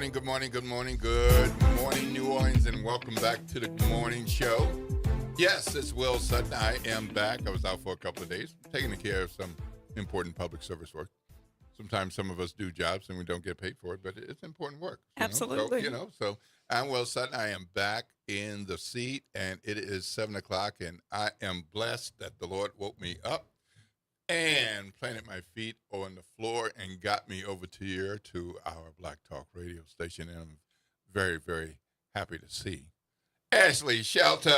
morning, good morning, good morning, good morning, New Orleans, and welcome back to the morning show. Yes, it's Will Sutton. I am back. I was out for a couple of days, taking care of some important public service work. Sometimes some of us do jobs and we don't get paid for it, but it's important work. Absolutely. So I'm Will Sutton. I am back in the seat, and it is 7 o'clock, and I am blessed that the Lord woke me up and planted my feet on the floor and got me over to here to our Black Talk radio station. And I'm very, very happy to see Ashley Shelton.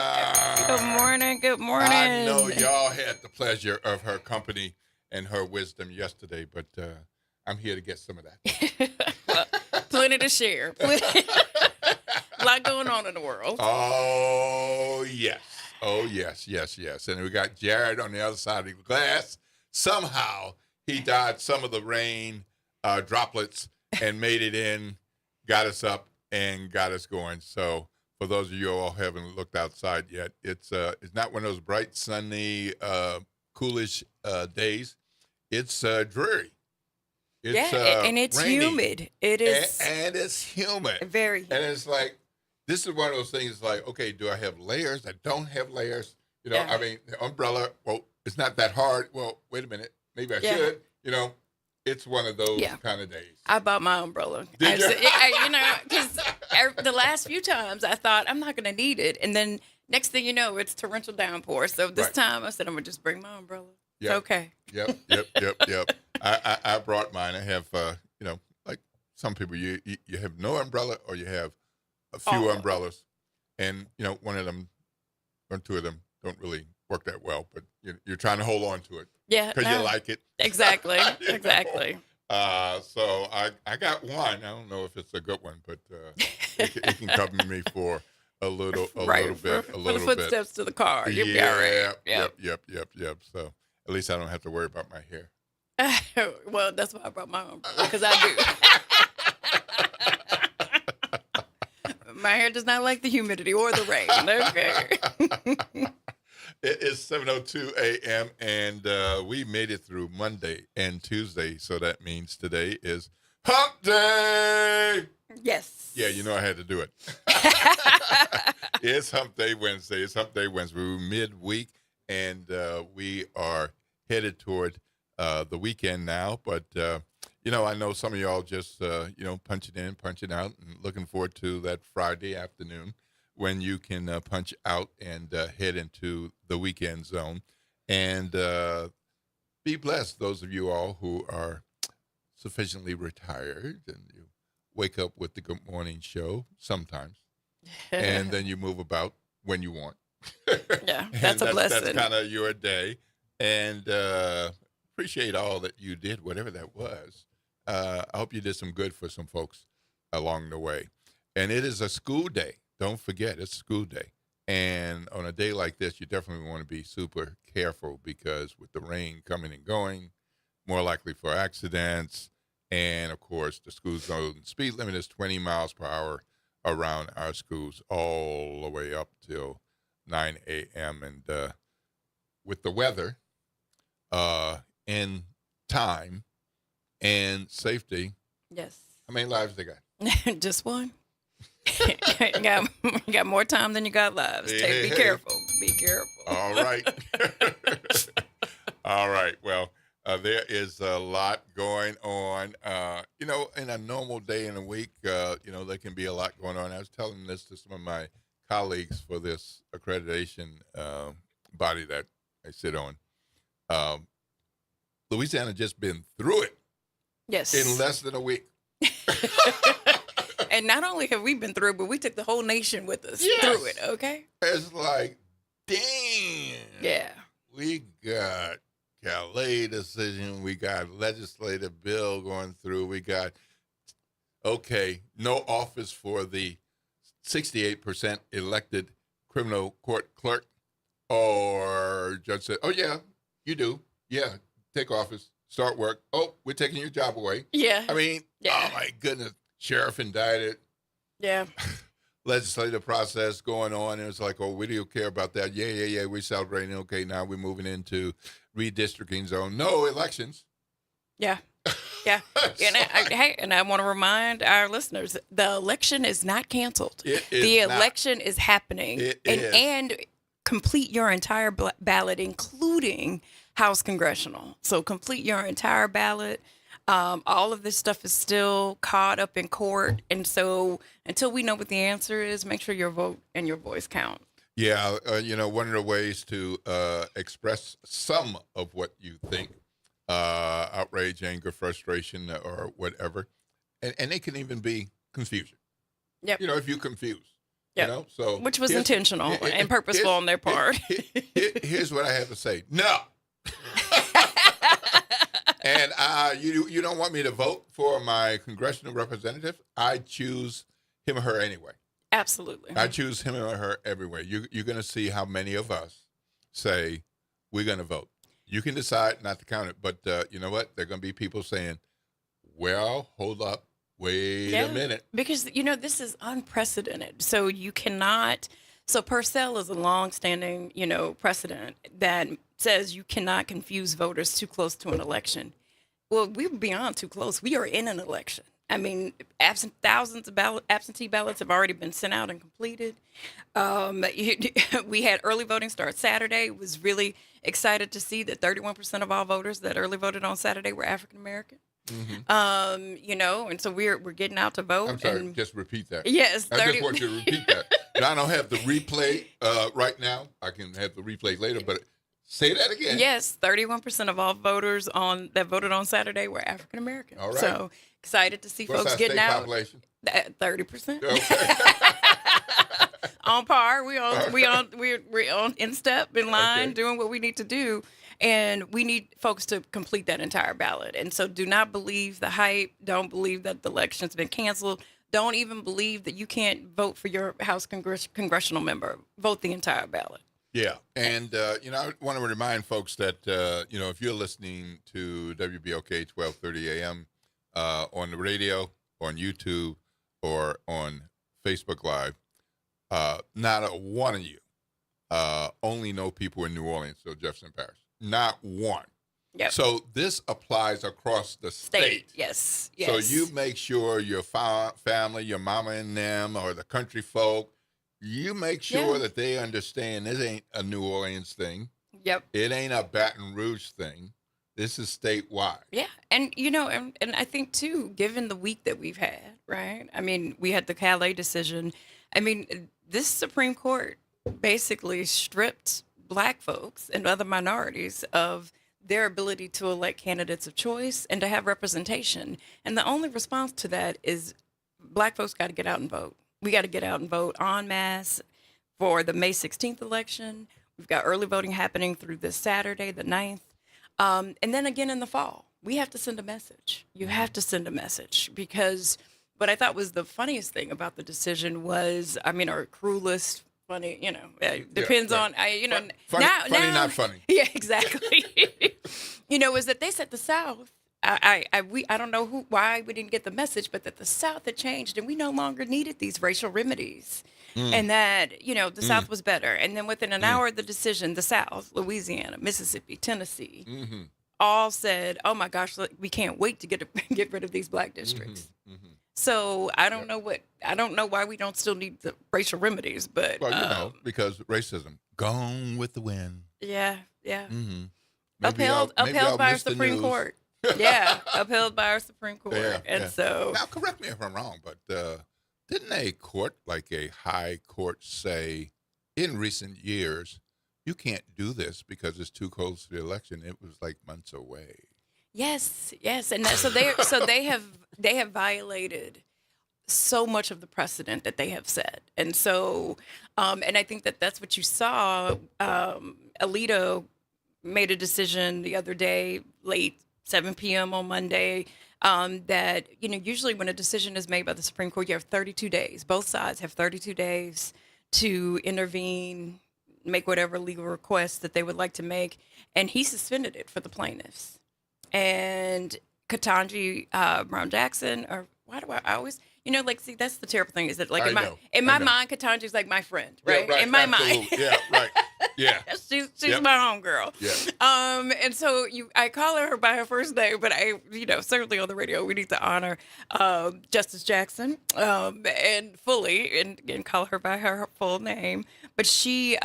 Good morning. Good morning. I know y'all had the pleasure of her company and her wisdom yesterday, but I'm here to get some of that. Well, plenty to share. A lot going on in the world. Oh, yes. Oh, yes, yes, yes. And we got Jared on the other side of the glass. Somehow he dodged some of the rain droplets and made it in, got us up, and got us going. So for those of you who all haven't looked outside yet, it's not one of those bright, sunny, coolish days. It's dreary. It's, and it's rainy. Humid. It is. And it's humid. Very humid. And it's like, this is one of those things like, okay, do I have layers? I don't have layers. Yeah. I mean, the umbrella, well, it's not that hard. Well, wait a minute. Maybe I should. It's one of those kind of days. I bought my umbrella. Did you? Because the last few times I thought I'm not going to need it. And then next thing you know, it's torrential downpour. So this time I said, I'm going to just bring my umbrella. Yep. It's okay. Yep. I brought mine. I have, like some people, you have no umbrella or you have a few umbrellas. And, one of them or two of them don't really work that well, but you're trying to hold on to it. Yeah. Because you like it. Exactly. Exactly. So I got one. I don't know if it's a good one, but it can cover me for a little bit. For the footsteps to the car. You'll be all right. Yep. So at least I don't have to worry about my hair. Well, that's why I brought my umbrella, because I do. My hair does not like the humidity or the rain. Okay. It is 7:02 a.m. and we made it through Monday and Tuesday, so that means today is Hump Day. Yes. Yeah, I had to do it. It's Hump Day Wednesday. We're midweek, and we are headed toward the weekend now. But I know some of y'all just punching in, punching out, and looking forward to that Friday afternoon when you can punch out and head into the weekend zone. And be blessed, those of you all who are sufficiently retired and you wake up with the Good Morning Show sometimes, and then you move about when you want. Yeah, that's a blessing. That's kind of your day. And appreciate all that you did, whatever that was. I hope you did some good for some folks along the way. And it is a school day. Don't forget, it's school day. And on a day like this, you definitely want to be super careful because with the rain coming and going, more likely for accidents. And, of course, the school zone speed limit is 20 miles per hour around our schools all the way up till 9 a.m. And with the weather and time and safety, yes. how many lives they got? Just one. you got more time than you got lives. Be careful. Be careful. All right. All right. Well, there is a lot going on. In a normal day in a week, there can be a lot going on. I was telling this to some of my colleagues for this accreditation body that I sit on. Louisiana just been through it. Yes. In less than a week. And not only have we been through, but we took the whole nation with us through it, okay? It's like, damn. Yeah. We got Calais decision. We got legislative bill going through. We got, no office for the 68% elected criminal court clerk. Or judge said, oh, yeah, you do. Yeah, take office, start work. Oh, we're taking your job away. Yeah. I mean, oh, my goodness. Sheriff indicted. Yeah. Legislative process going on. And it's like, oh, we do care about that. Yeah. We're celebrating. Okay, now we're moving into redistricting zone. No elections. Yeah. Yeah. And I want to remind our listeners, the election is not canceled. It is The not. election is happening. It and is. and complete your entire ballot, including House congressional. So complete your entire ballot. All of this stuff is still caught up in court. And so until we know what the answer is, make sure your vote and your voice count. Yeah, one of the ways to express some of what you think, outrage, anger, frustration, or whatever, and it can even be confusion. Yep. If you're confused, Yep. so Which was here's- intentional here- and purposeful on their part. Here's what I have to say. No. And you don't want me to vote for my congressional representative? I choose him or her anyway. Absolutely. I choose him or her everywhere. You're going to see how many of us say we're going to vote. You can decide not to count it, but you know what? There are going to be people saying, well, hold up, wait a minute. Because, this is unprecedented. So you cannot. So Purcell is a long-standing, precedent that says you cannot confuse voters too close to an election. Well, we're beyond too close. We are in an election. I mean, thousands of absentee ballots have already been sent out and completed. We had early voting start Saturday. Was really excited to see that 31% of all voters that early voted on Saturday were African American. Mm-hmm. And so we're getting out to vote. I'm sorry, and just repeat that. yes, I just want you to repeat that. And I don't have the replay right now. I can have the replay later, but say that again. Yes, 31% of all voters that voted on Saturday were African American. All right. So excited to see What's folks our getting state out. population? 30%. Okay. On par. We're on in step, in line, Okay. doing what we need to do. And we need folks to complete that entire ballot. And so do not believe the hype. Don't believe that the election's been canceled. Don't even believe that you can't vote for your House congressional member. Vote the entire ballot. Yeah, and I want to remind folks that if you're listening to WBOK 1230 AM on the radio, on YouTube, or on Facebook Live, not a one of you only know people in New Orleans or Jefferson Parish. Not one. Yep. So this applies across the state. Yes. So you make sure your family, your mama and them, or the country folk, you make sure that they understand this ain't a New Orleans thing. Yep. It ain't a Baton Rouge thing. This is statewide. Yeah. And, and I think, too, given the week that we've had, right? I mean, we had the Calais decision. I mean, this Supreme Court basically stripped Black folks and other minorities of their ability to elect candidates of choice and to have representation. And the only response to that is Black folks got to get out and vote. We got to get out and vote en masse for the May 16th election. We've got early voting happening through this Saturday, the 9th. And then again in the fall. We have to send a message. You have to send a message because what I thought was the funniest thing about the decision was, or cruelest, funny, it depends on, Funny, now, not funny. Yeah, exactly. Is that they said the South, I don't know why we didn't get the message, but that the South had changed and we no longer needed these racial remedies. And that, the South was better. And then within an hour of the decision, the South, Louisiana, Mississippi, Tennessee, all said, oh my gosh, we can't wait to get rid of these Black districts. So I don't know why we don't still need the racial remedies, but Well, because racism gone with the wind. yeah. Mm-hmm. Upheld by our Supreme Court. Yeah, upheld by our Supreme Court. Yeah, So now, correct me if I'm wrong, but didn't a court, like a high court, say in recent years you can't do this because it's too close to the election? It was like months away. yes, and so they have violated so much of the precedent that they have set, and so and I think that's what you saw. Alito made a decision the other day, late 7 p.m. on Monday, that usually when a decision is made by the Supreme Court, you have 32 days. Both sides have 32 days to intervene, make whatever legal requests that they would like to make, and he suspended it for the plaintiffs. And Ketanji Brown Jackson, or why do I always, see, that's the terrible thing is that, like, in my mind, Ketanji's like my friend, right? Yeah, right. In my mind. Absolutely. Yeah, right. Yeah. she's Yep. my homegirl. Yeah. And so I call her by her first name, but certainly on the radio we need to honor Justice Jackson, and fully and call her by her full name. But she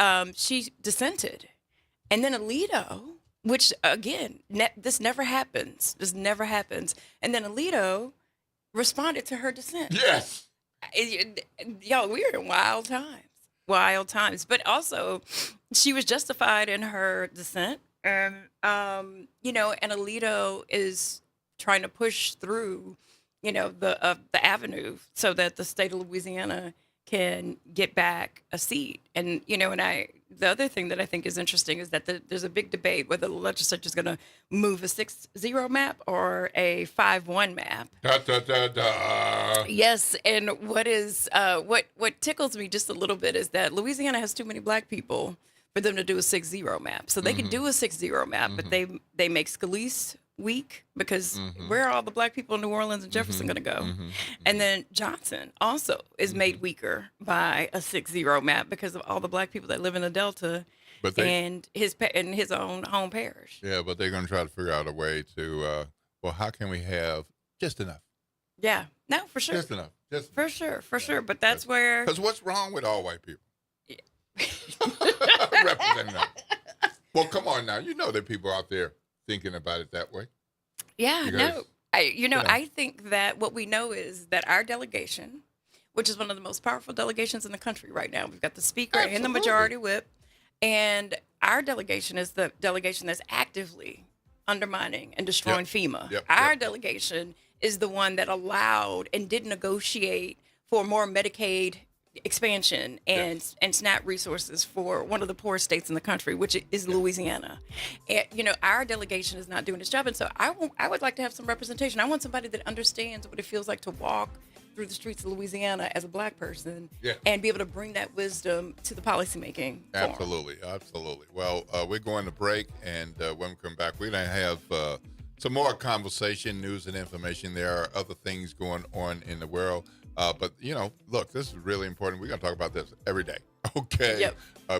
dissented, and then Alito, which again, this never happens. This never happens. And then Alito responded to her dissent. Yes. Y'all, we're in wild times. Wild times. But also, she was justified in her dissent. And, and Alito is trying to push through, the avenue so that the state of Louisiana can get back a seat. And, the other thing that I think is interesting is that there's a big debate whether the legislature is going to move a 6-0 map or a 5-1 map. Da, da, da, da. Yes, and what tickles me just a little bit is that Louisiana has too many black people for them to do a 6-0 map. So they can do a 6-0 map, but they make Scalise weak because where are all the black people in New Orleans and Jefferson going to go? And then Johnson also is made weaker by a 6-0 map because of all the black people that live in the Delta and his own home parish. Yeah, but they're going to try to figure out a way to, how can we have just enough? Yeah, no, for sure. Just enough. For sure. But that's where... Because what's wrong with all white people? Representing them. Well, come on now. You know there are people out there thinking about it that way. Yeah, Because, I think that what we know is that our delegation, which is one of the most powerful delegations in the country right now, we've got the speaker and the majority whip, and our delegation is the delegation that's actively undermining and destroying FEMA. Our delegation is the one that allowed and did negotiate for more Medicaid expansion and SNAP resources for one of the poorest states in the country, which is Louisiana. And our delegation is not doing its job, and so I would like to have some representation. I want somebody that understands what it feels like to walk through the streets of Louisiana as a black person and be able to bring that wisdom to the policymaking forum. Absolutely. Well, we're going to break, and when we come back, we're going to have some more conversation, news, and information. There are other things going on in the world. But, look, this is really important. We're going to talk about this every day, okay?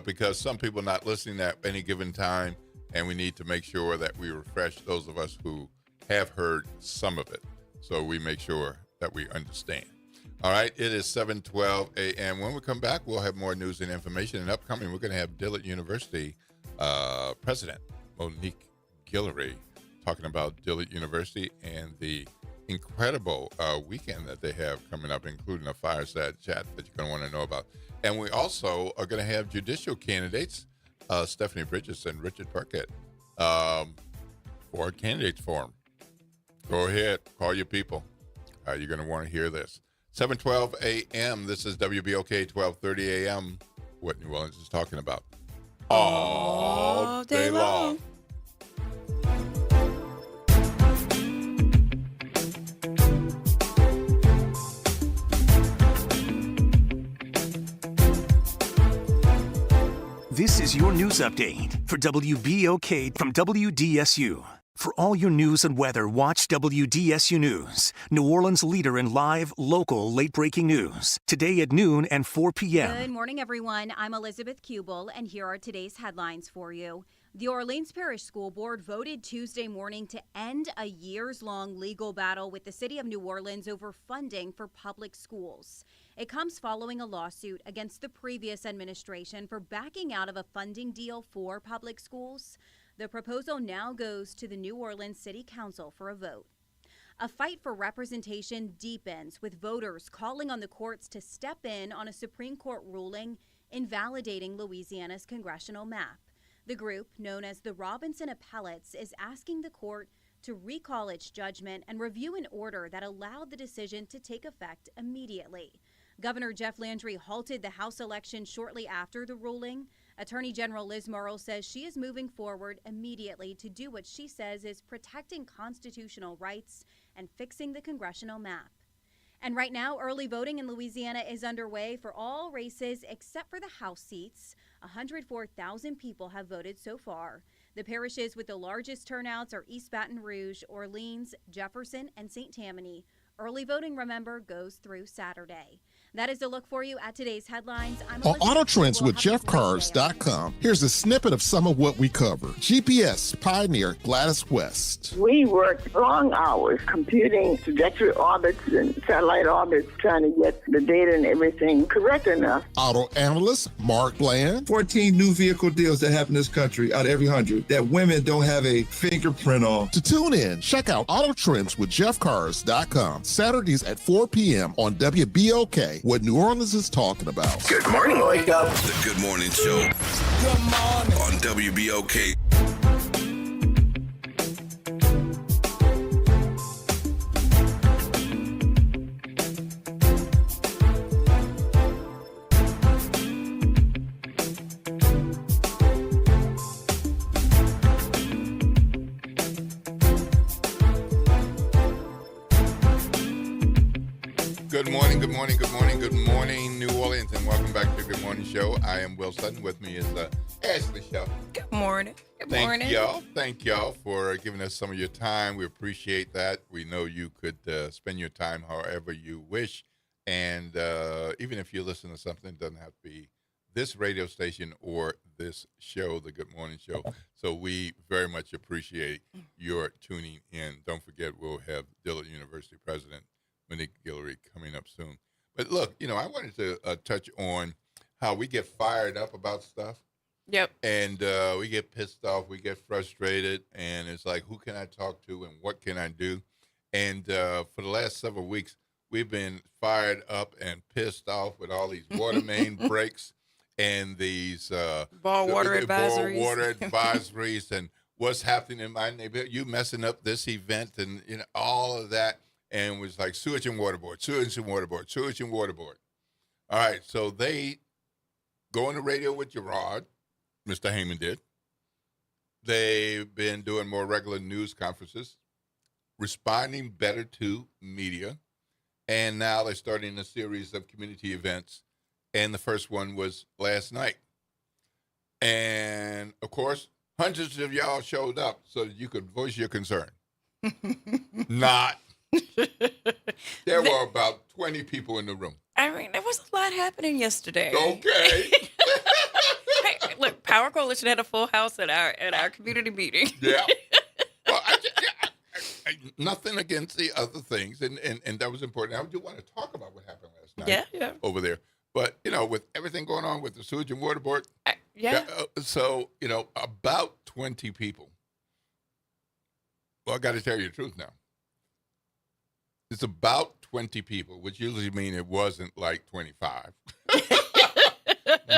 Because some people are not listening at any given time, and we need to make sure that we refresh those of us who have heard some of it, so we make sure that we understand. All right, it is 7:12 a.m. When we come back, we'll have more news and information. And upcoming, we're going to have Dillard University President Monique Guillory talking about Dillard University and the incredible weekend that they have coming up, including a fireside chat that you're going to want to know about. And we also are going to have judicial candidates, Stephanie Bridges and Richard Burkett, for a candidates forum. Go ahead, call your people. You're going to want to hear this. 7:12 a.m. This is WBOK 12:30 a.m. What New Orleans is talking about all day long. This is your news update for WBOK from WDSU. For all your news and weather, watch WDSU News, New Orleans' leader in live, local, late-breaking news. Today at noon and 4 p.m. Good morning, everyone. I'm Elizabeth Kubel, and here are today's headlines for you. The Orleans Parish School Board voted Tuesday morning to end a years-long legal battle with the city of New Orleans over funding for public schools. It comes following a lawsuit against the previous administration for backing out of a funding deal for public schools. The proposal now goes to the New Orleans City Council for a vote. A fight for representation deepens, with voters calling on the courts to step in on a Supreme Court ruling invalidating Louisiana's congressional map. The group, known as the Robinson Appellates, is asking the court to recall its judgment and review an order that allowed the decision to take effect immediately. Governor Jeff Landry halted the House election shortly after the ruling. Attorney General Liz Murrill says she is moving forward immediately to do what she says is protecting constitutional rights and fixing the congressional map. And right now, early voting in Louisiana is underway for all races except for the House seats. 104,000 people have voted so far. The parishes with the largest turnouts are East Baton Rouge, Orleans, Jefferson, and St. Tammany. Early voting, remember, goes through Saturday. That is a look for you at today's headlines. I'm On Elizabeth Auto Trends Campbell. with Have a great day, JeffCars.com, here's a snippet of some of what we cover. GPS pioneer Gladys West. We worked long hours computing trajectory orbits and satellite orbits, trying to get the data and everything correct enough. Auto analyst Mark Bland. 14 new vehicle deals that happen in this country out of every 100 that women don't have a fingerprint on. To tune in, check out Auto Trends with JeffCars.com. Saturdays at 4 p.m. on WBOK, what New Orleans is talking about. Good morning, wake up. The Good Morning Show. Good morning. On WBOK. Good morning, good morning, good morning, good morning, New Orleans, and welcome back to Good Morning Show. I am Will Sutton. With me is Ashley Shaw. Good morning. Good morning. Thank y'all for giving us some of your time. We appreciate that. We know you could spend your time however you wish, and even if you listen to something, it doesn't have to be this radio station or this show, the Good Morning Show. So we very much appreciate your tuning in. Don't forget, we'll have Dillard University President Monique Guillory coming up soon. But look, I wanted to touch on how we get fired up about stuff. Yep. And we get pissed off, we get frustrated, and it's like, who can I talk to and what can I do? And for the last several weeks, we've been fired up and pissed off with all these water main breaks and these Ball water advisories. Ball water advisories and what's happening in my neighborhood. You messing up this event and all of that. And it was like sewage and water board, sewage and water board, sewage and water board. All right, so they go on the radio with Gerard, Mr. Heyman did. They've been doing more regular news conferences, responding better to media, and now they're starting a series of community events, and the first one was last night. And, of course, hundreds of y'all showed up so that you could voice your concern. Not. There were about 20 people in the room. I mean, there was a lot happening yesterday. Okay. Hey, look, Power Coalition had a full house at our community meeting. Yeah. Well, nothing against the other things, and that was important. I do want to talk about what happened last night Yeah. over there. But, with everything going on with the sewage and water board, so, about 20 people. Well, I got to tell you the truth now. It's about 20 people, which usually mean it wasn't like 25.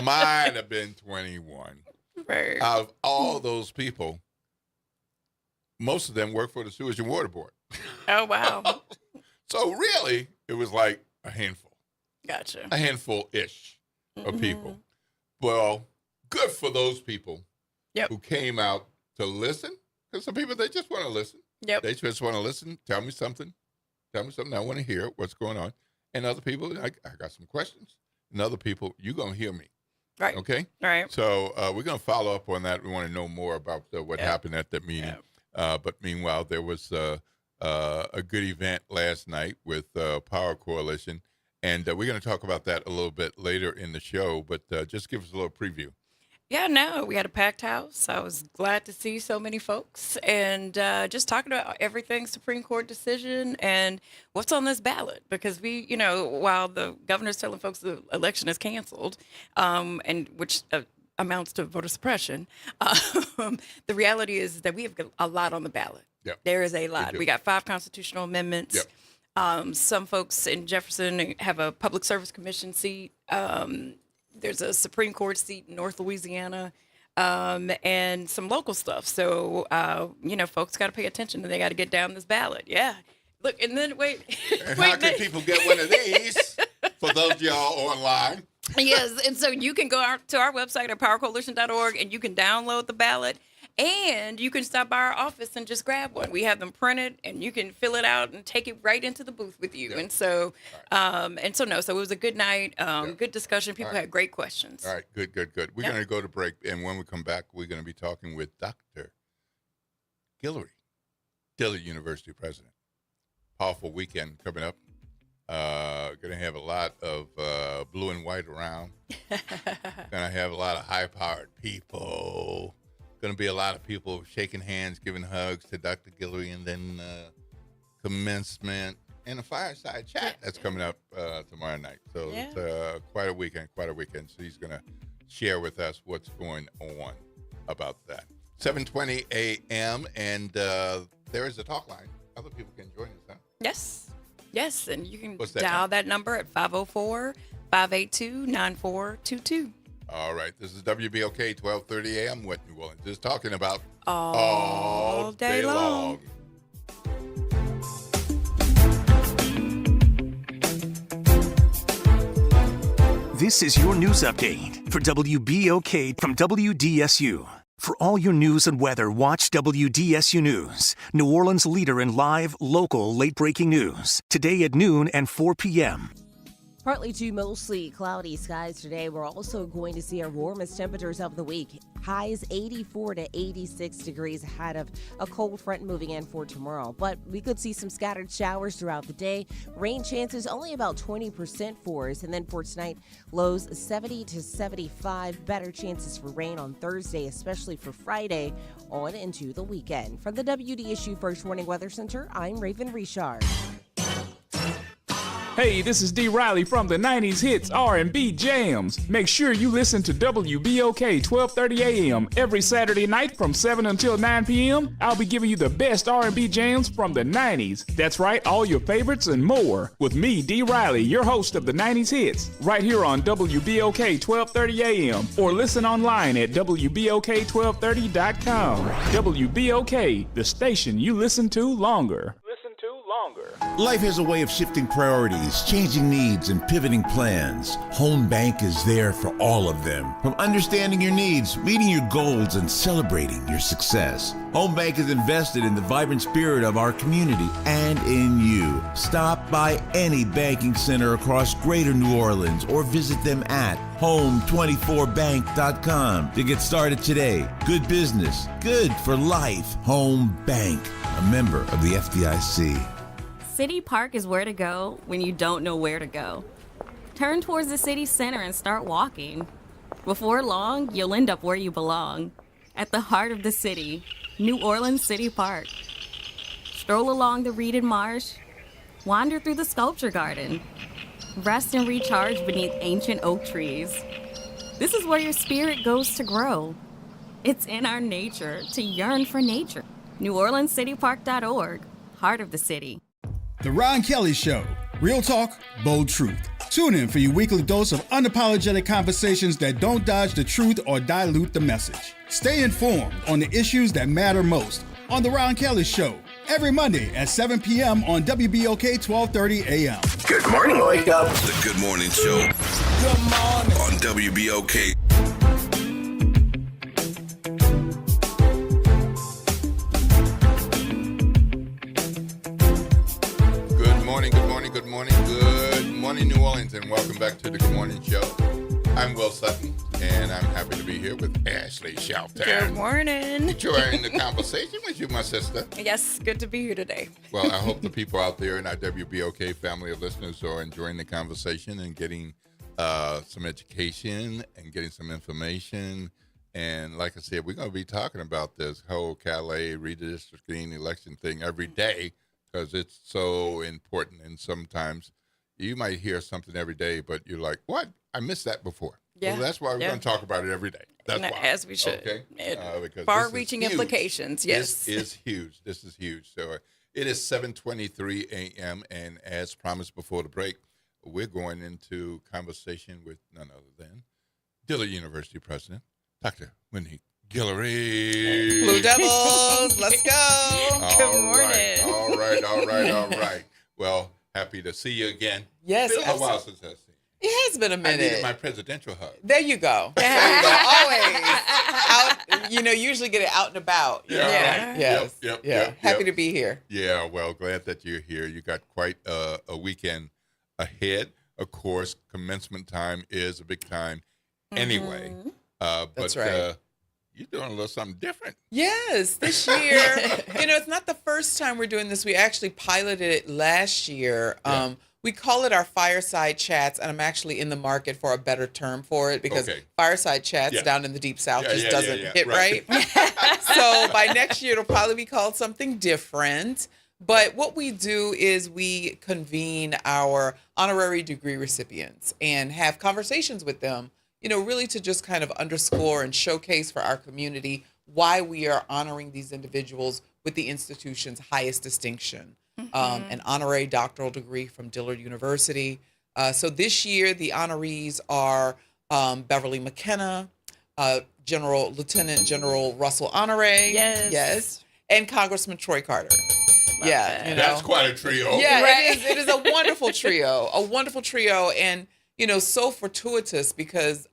Might have been 21. Right. Out of all those people, most of them work for the Sewage and Water Board. Oh, wow. So really, it was like a handful. Gotcha. A handful-ish of people. Well, good for those people who came out to listen. Because some people, they just want to listen. Yep. They just want to listen. Tell me something. I want to hear what's going on. And other people, I got some questions. And other people, you're going to hear me. Right. Okay? Right. So we're going to follow up on that. We want to know more about what happened at that meeting. But meanwhile, there was a good event last night with Power Coalition. And we're going to talk about that a little bit later in the show. But just give us a little preview. Yeah, no, we had a packed house. I was glad to see so many folks and just talking about everything Supreme Court decision and what's on this ballot. Because we, while the governor's telling folks the election is canceled, and which amounts to voter suppression, the reality is that we have a lot on the ballot. Yep. There is a lot. We got 5 constitutional amendments. Yep. Some folks in Jefferson have a public service commission seat. There's a Supreme Court seat in North Louisiana, and some local stuff. So, folks got to pay attention and they got to get down this ballot. Yeah. Look, and then wait. And how can people get one of these for those of y'all online? Yes. And so you can go to our website at powercoalition.org and you can download the ballot. And you can stop by our office and just grab one. We have them printed, and you can fill it out and take it right into the booth with you. Yeah. And so, so it was a good night, good discussion. People had great questions. All right, good. We're going to go to break, and when we come back, we're going to be talking with Dr. Guillory, Dillard University president. Powerful weekend coming up. Going to have a lot of blue and white around. Going to have a lot of high-powered people. Going to be a lot of people shaking hands, giving hugs to Dr. Guillory, and then commencement and a fireside chat that's coming up tomorrow night. So it's quite a weekend. So he's going to share with us what's going on about that. 7:20 a.m. and there is a talk line. Other people can join us, huh? Yes, and you can What's that dial number? that number at 504-582-9422. All right. This is WBOK 1230 a.m. What New Orleans is talking about All day long. This is your news update for WBOK from WDSU. For all your news and weather, watch WDSU News, New Orleans' leader in live, local, late-breaking news. Today at noon and 4 p.m. Partly to mostly cloudy skies today. We're also going to see our warmest temperatures of the week. Highs 84 to 86 degrees ahead of a cold front moving in for tomorrow. But we could see some scattered showers throughout the day. Rain chances only about 20% for us. And then for tonight, lows 70 to 75. Better chances for rain on Thursday, especially for Friday on into the weekend. From the WDSU First Warning Weather Center, I'm Raven Richard. Hey, this is D. Riley from the 90s Hits R&B Jams. Make sure you listen to WBOK 1230 AM every Saturday night from 7 until 9 p.m. I'll be giving you the best R&B jams from the 90s. That's right, all your favorites and more. With me, D. Riley, your host of the 90s Hits, right here on WBOK 1230 AM. Or listen online at WBOK1230.com. WBOK, the station you listen to longer. Life has a way of shifting priorities, changing needs, and pivoting plans. Home Bank is there for all of them. From understanding your needs, meeting your goals, and celebrating your success. Home Bank is invested in the vibrant spirit of our community and in you. Stop by any banking center across Greater New Orleans or visit them at home24bank.com to get started today. Good business, good for life. Home Bank, a member of the FDIC. City Park is where to go when you don't know where to go. Turn towards the city center and start walking. Before long, you'll end up where you belong, at the heart of the city, New Orleans City Park. Stroll along the reeded marsh, wander through the sculpture garden, rest and recharge beneath ancient oak trees. This is where your spirit goes to grow. It's in our nature to yearn for nature. NewOrleansCityPark.org, heart of the city. The Ron Kelly Show. Real talk, bold truth. Tune in for your weekly dose of unapologetic conversations that don't dodge the truth or dilute the message. Stay informed on the issues that matter most on The Ron Kelly Show. Every Monday at 7 p.m. on WBOK 1230 a.m. Good morning, wake up. The Good Morning Show. Good morning. On WBOK. Good morning, New Orleans, and welcome back to the Good Morning Show. I'm Will Sutton, and I'm happy to be here with Ashley Shelton. Good morning. Enjoying the conversation with you, my sister. Yes, good to be here today. Well, I hope the people out there in our WBOK family of listeners are enjoying the conversation and getting some education and getting some information. And like I said, we're going to be talking about this whole Calais redistricting election thing every day, because it's so important. And sometimes you might hear something every day, but you're like, what? I missed that before. Yeah. Well, that's why we're going to talk about it every day. That's why. As we should. Okay. Because far-reaching implications, yes. This is huge. This is huge. So it is 7:23 a.m., and as promised before the break, we're going into conversation with none other than Dillard University President, Dr. Wendy Guillory. Blue Devils, let's go. Good morning. All right. Well, happy to see you again. Yes. It's been a while since I've seen you. It has been a minute. I needed my presidential hug. There you go. Always. Out, usually get it out and about. Yeah. Yes. Yep. Happy to be here. Yeah, well, glad that you're here. You got quite a weekend ahead. Of course, commencement time is a big time anyway. That's right. You're doing a little something different. Yes, this year. It's not the first time we're doing this. We actually piloted it last year We call it our fireside chats, and I'm actually in the market for a better term for it because fireside chats down in the Deep South just doesn't hit right. So by next year, it'll probably be called something different. But what we do is we convene our honorary degree recipients and have conversations with them, really to just kind of underscore and showcase for our community why we are honoring these individuals with the institution's highest distinction. An honorary doctoral degree from Dillard University. So this year, the honorees are Beverly McKenna, Lieutenant General Russell Honore, and Congressman Troy Carter. That's quite a trio. Yeah, it is a wonderful trio, and so fortuitous because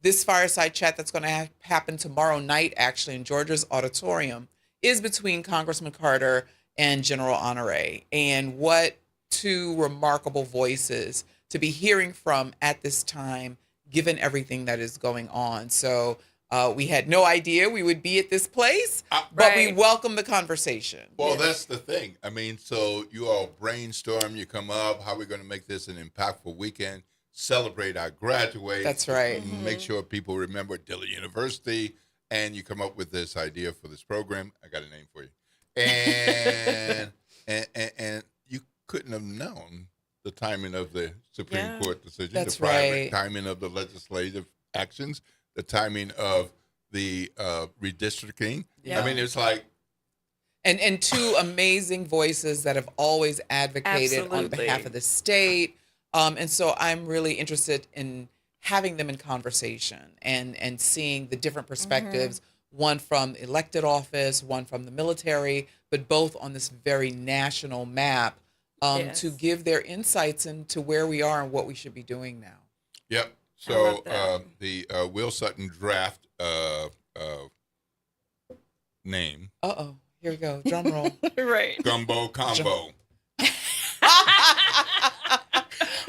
this fireside chat that's going to happen tomorrow night, actually in Georgia's auditorium, is between Congressman Carter and General Honore. And what two remarkable voices to be hearing from at this time, given everything that is going on. So we had no idea we would be at this place, but we welcome the conversation. Well, that's the thing. I mean, so you all brainstorm, you come up, how are we going to make this an impactful weekend, celebrate our graduates. That's right. Make sure people remember Dillard University, and you come up with this idea for this program. I got a name for you. And and you couldn't have known the timing of the Supreme Court decision, That's the private right. timing of the legislative actions, the timing of the redistricting. I mean, it's like, and two amazing voices that have always advocated on behalf of the state. And so I'm really interested in having them in conversation and seeing the different perspectives, one from elected office, one from the military, but both on this very national map to give their insights into where we are and what we should be doing now. Yep. So the Will Sutton draft name. Uh-oh. Here we go. Drum roll. Right. Gumbo Combo.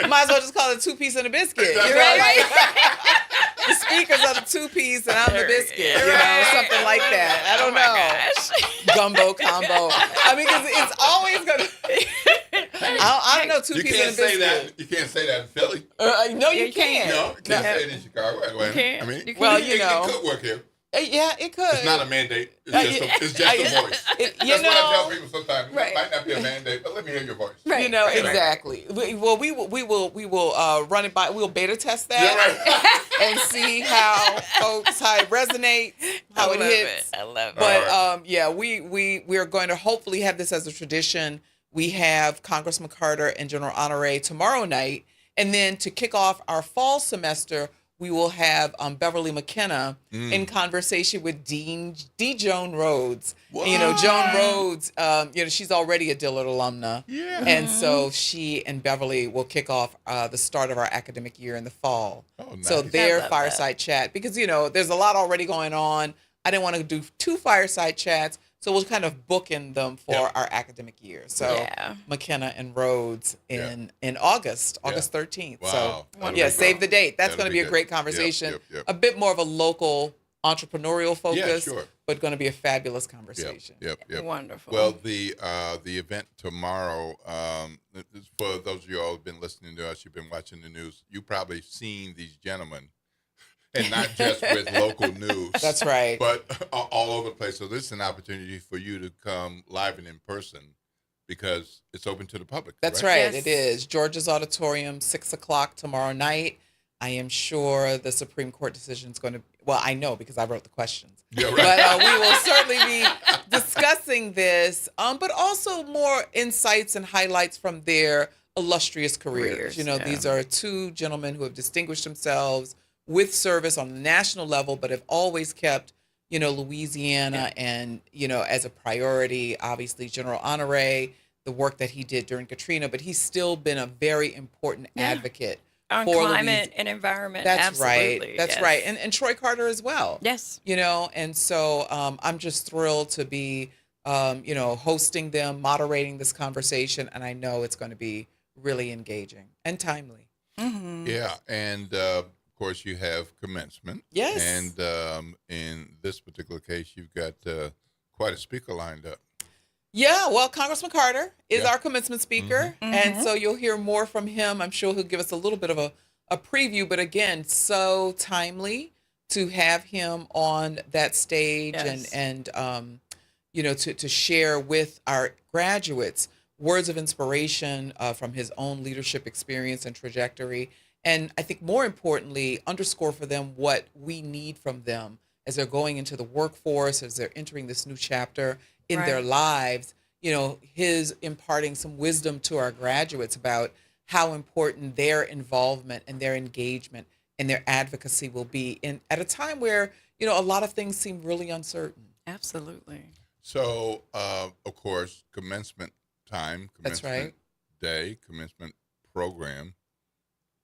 Might as well just call it 2 piece and a biscuit. That's right. The speakers are the 2 piece and I'm the biscuit. Something like that. I don't know. Gumbo combo. I mean, because it's always gonna. I don't know 2 piece and a biscuit. You can't say that in Philly. No, you can't. No, you can't say it in Chicago. Well, can't. I mean, You well, it could work here. Yeah, it could. It's not a mandate. It's just a voice. That's what I tell people sometimes. It might not be a mandate, but let me hear your voice. Right. Exactly. We will run it by. We'll beta test that and see how it resonates, how it hits. I love it. But we are going to hopefully have this as a tradition. We have Congressman Carter and General Honore tomorrow night, and then to kick off our fall semester, we will have Beverly McKenna in conversation with D. Joan Rhodes. Wow. Joan Rhodes, she's already a Dillard alumna. Yeah. And so she and Beverly will kick off the start of our academic year in the fall. Oh, nice. So their fireside chat, because, there's a lot already going on. I didn't want to do 2 fireside chats, so we'll kind of bookend them for our academic year. So McKenna and Rhodes in August 13th. Wow. So save the date. That's going to be a great conversation. Yep. A bit more of a local entrepreneurial focus, sure. but going to be a fabulous conversation. Yep. Wonderful. Well, the event tomorrow, for those of you all who've been listening to us, you've been watching the news, you've probably seen these gentlemen. And not just with local news. That's right. But all over the place. So this is an opportunity for you to come live and in person because it's open to the public. That's right. It is. Georgia's Auditorium, 6:00 tomorrow night. I am sure the Supreme Court decision is going to, well, I know because I wrote the questions. Yeah, right. But we will certainly be discussing this, but also more insights and highlights from their illustrious careers. These are 2 gentlemen who have distinguished themselves with service on the national level, but have always kept, Louisiana and, as a priority. Obviously, General Honore, the work that he did during Katrina, but he's still been a very important advocate on for climate and environment. That's Absolutely. right. That's right. And Troy Carter as well. Yes. And so I'm just thrilled to be, hosting them, moderating this conversation, and I know it's going to be really engaging and timely. Mm-hmm. Yeah, and of course you have commencement. Yes. And in this particular case, you've got quite a speaker lined up. Yeah, well, Congressman Carter is our commencement speaker, Mm-hmm. and so you'll hear more from him. I'm sure he'll give us a little bit of a preview, but again, so timely to have him on that stage and to share with our graduates words of inspiration from his own leadership experience and trajectory. And I think more importantly, underscore for them what we need from them as they're going into the workforce, as they're entering this new chapter in their lives. His imparting some wisdom to our graduates about how important their involvement and their engagement and their advocacy will be at a time where, a lot of things seem really uncertain. Absolutely. So, of course, commencement time, commencement day, commencement program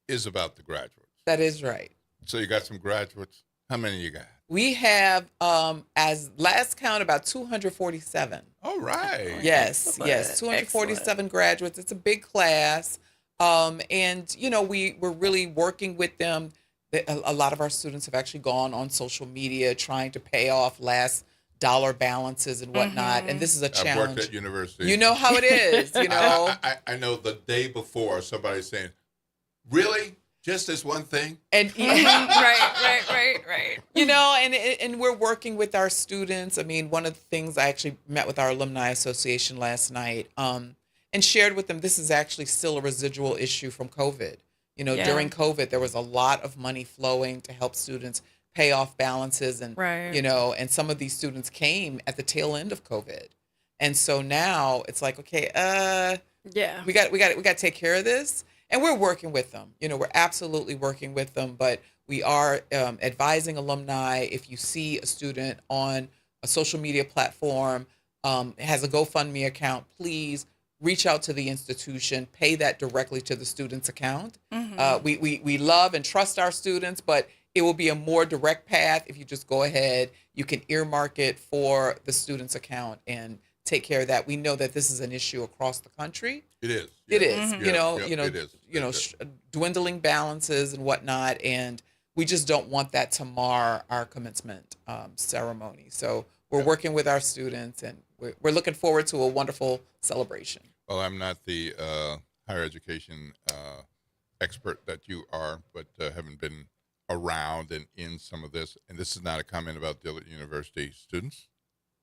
is about the graduates. That is right. So you got some graduates. How many you got? We have, as last count, about 247. All right. Yes, 247 graduates. It's a big class. And, we're really working with them. A lot of our students have actually gone on social media trying to pay off last dollar balances and whatnot. And this is a challenge. I worked at university. You know how it is, I know the day before somebody's saying, really? Just this one thing? And right. And we're working with our students. I mean, one of the things, I actually met with our alumni association last night and shared with them, this is actually still a residual issue from COVID. During COVID, there was a lot of money flowing to help students pay off balances, and and some of these students came at the tail end of COVID, and so now it's like, okay, we got to take care of this, and we're working with them. We're absolutely working with them, but we are advising alumni. If you see a student on a social media platform has a GoFundMe account, please reach out to the institution, pay that directly to the student's account. We love and trust our students, but it will be a more direct path if you just go ahead. You can earmark it for the student's account and take care of that. We know that this is an issue across the country. It is. It is. It is. Dwindling balances and whatnot, and we just don't want that to mar our commencement ceremony. So we're working with our students, and we're looking forward to a wonderful celebration. Well, I'm not the higher education expert that you are, but having been around and in some of this, and this is not a comment about Dillard University students.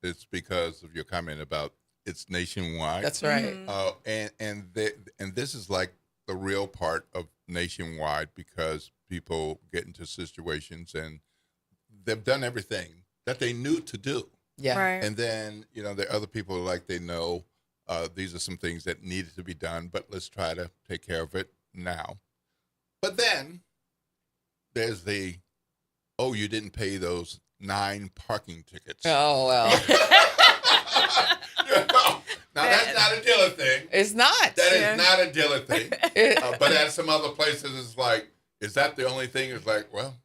It's because of your comment about it's nationwide. That's right. And this is like the real part of nationwide, because people get into situations and they've done everything that they knew to do. Yeah. Right. And then, there are other people like they know these are some things that needed to be done, but let's try to take care of it now. But then there's you didn't pay those 9 parking tickets. Oh, well. Now, that's not a Dillard thing. It's not. That is not a Dillard thing. But at some other places, it's like, is that the only thing? It's like, well,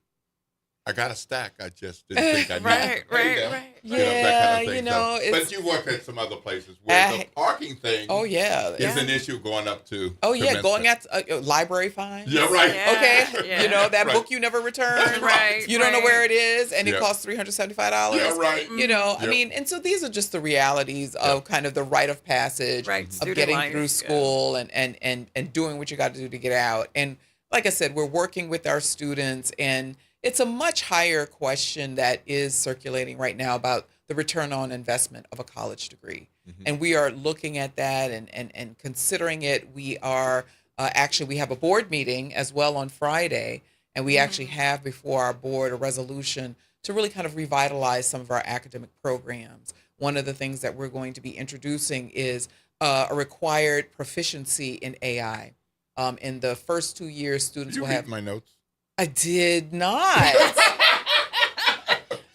I got a stack. I just didn't think I needed to pay them. Right. That kind of thing. it's... But you worked at some other places where the parking thing is an issue going up to. Oh, yeah, going at library fines. Yeah, right. Okay, that book you never returned. Right. You don't know where it is, and it costs $375. Yeah, right. I mean, and so these are just the realities of kind of the rite of passage of getting through school and doing what you got to do to get out. And like I said, we're working with our students, and it's a much higher question that is circulating right now about the return on investment of a college degree. And we are looking at that and considering it. We are we have a board meeting as well on Friday, and we actually have before our board a resolution to really kind of revitalize some of our academic programs. One of the things that we're going to be introducing is a required proficiency in AI. In the first 2 years, students will have... my notes? I did not.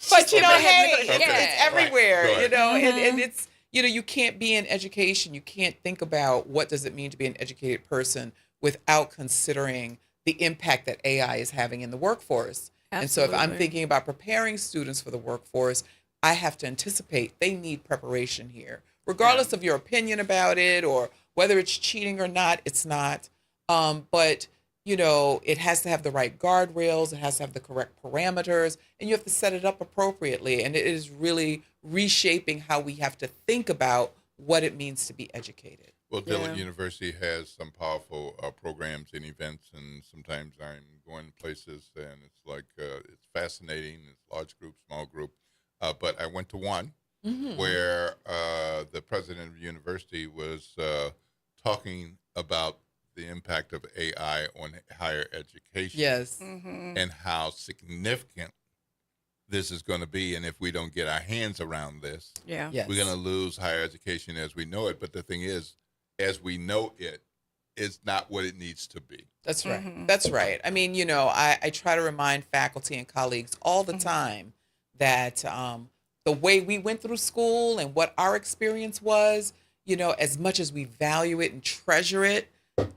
But it's everywhere, and it's, you can't be in education. You can't think about what does it mean to be an educated person without considering the impact that AI is having in the workforce. Absolutely. And so if I'm thinking about preparing students for the workforce, I have to anticipate they need preparation here, regardless of your opinion about it or whether it's cheating or not. It's not. But it has to have the right guardrails. It has to have the correct parameters, and you have to set it up appropriately. And it is really reshaping how we have to think about what it means to be educated. Well, Dillard University has some powerful programs and events, and sometimes I'm going places, and it's like it's fascinating. It's large group, small group, but I went to one where the president of the university was talking about the impact of AI on higher education. Yes. And how significant this is going to be. And if we don't get our hands around this, yes. we're going to lose higher education as we know it. But the thing is, as we know it, it's not what it needs to be. That's right. That's right. I mean, I try to remind faculty and colleagues all the time that the way we went through school and what our experience was, as much as we value it and treasure it,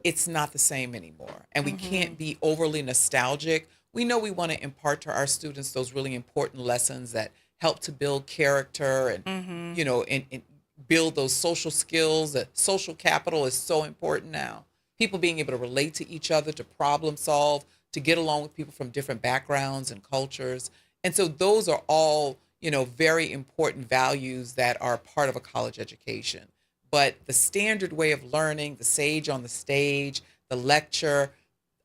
it's not the same anymore. And we can't be overly nostalgic. We know we want to impart to our students those really important lessons that help to build character and, and build those social skills. That social capital is so important now. People being able to relate to each other, to problem solve, to get along with people from different backgrounds and cultures. And so those are all, very important values that are part of a college education. But the standard way of learning, the sage on the stage, the lecture,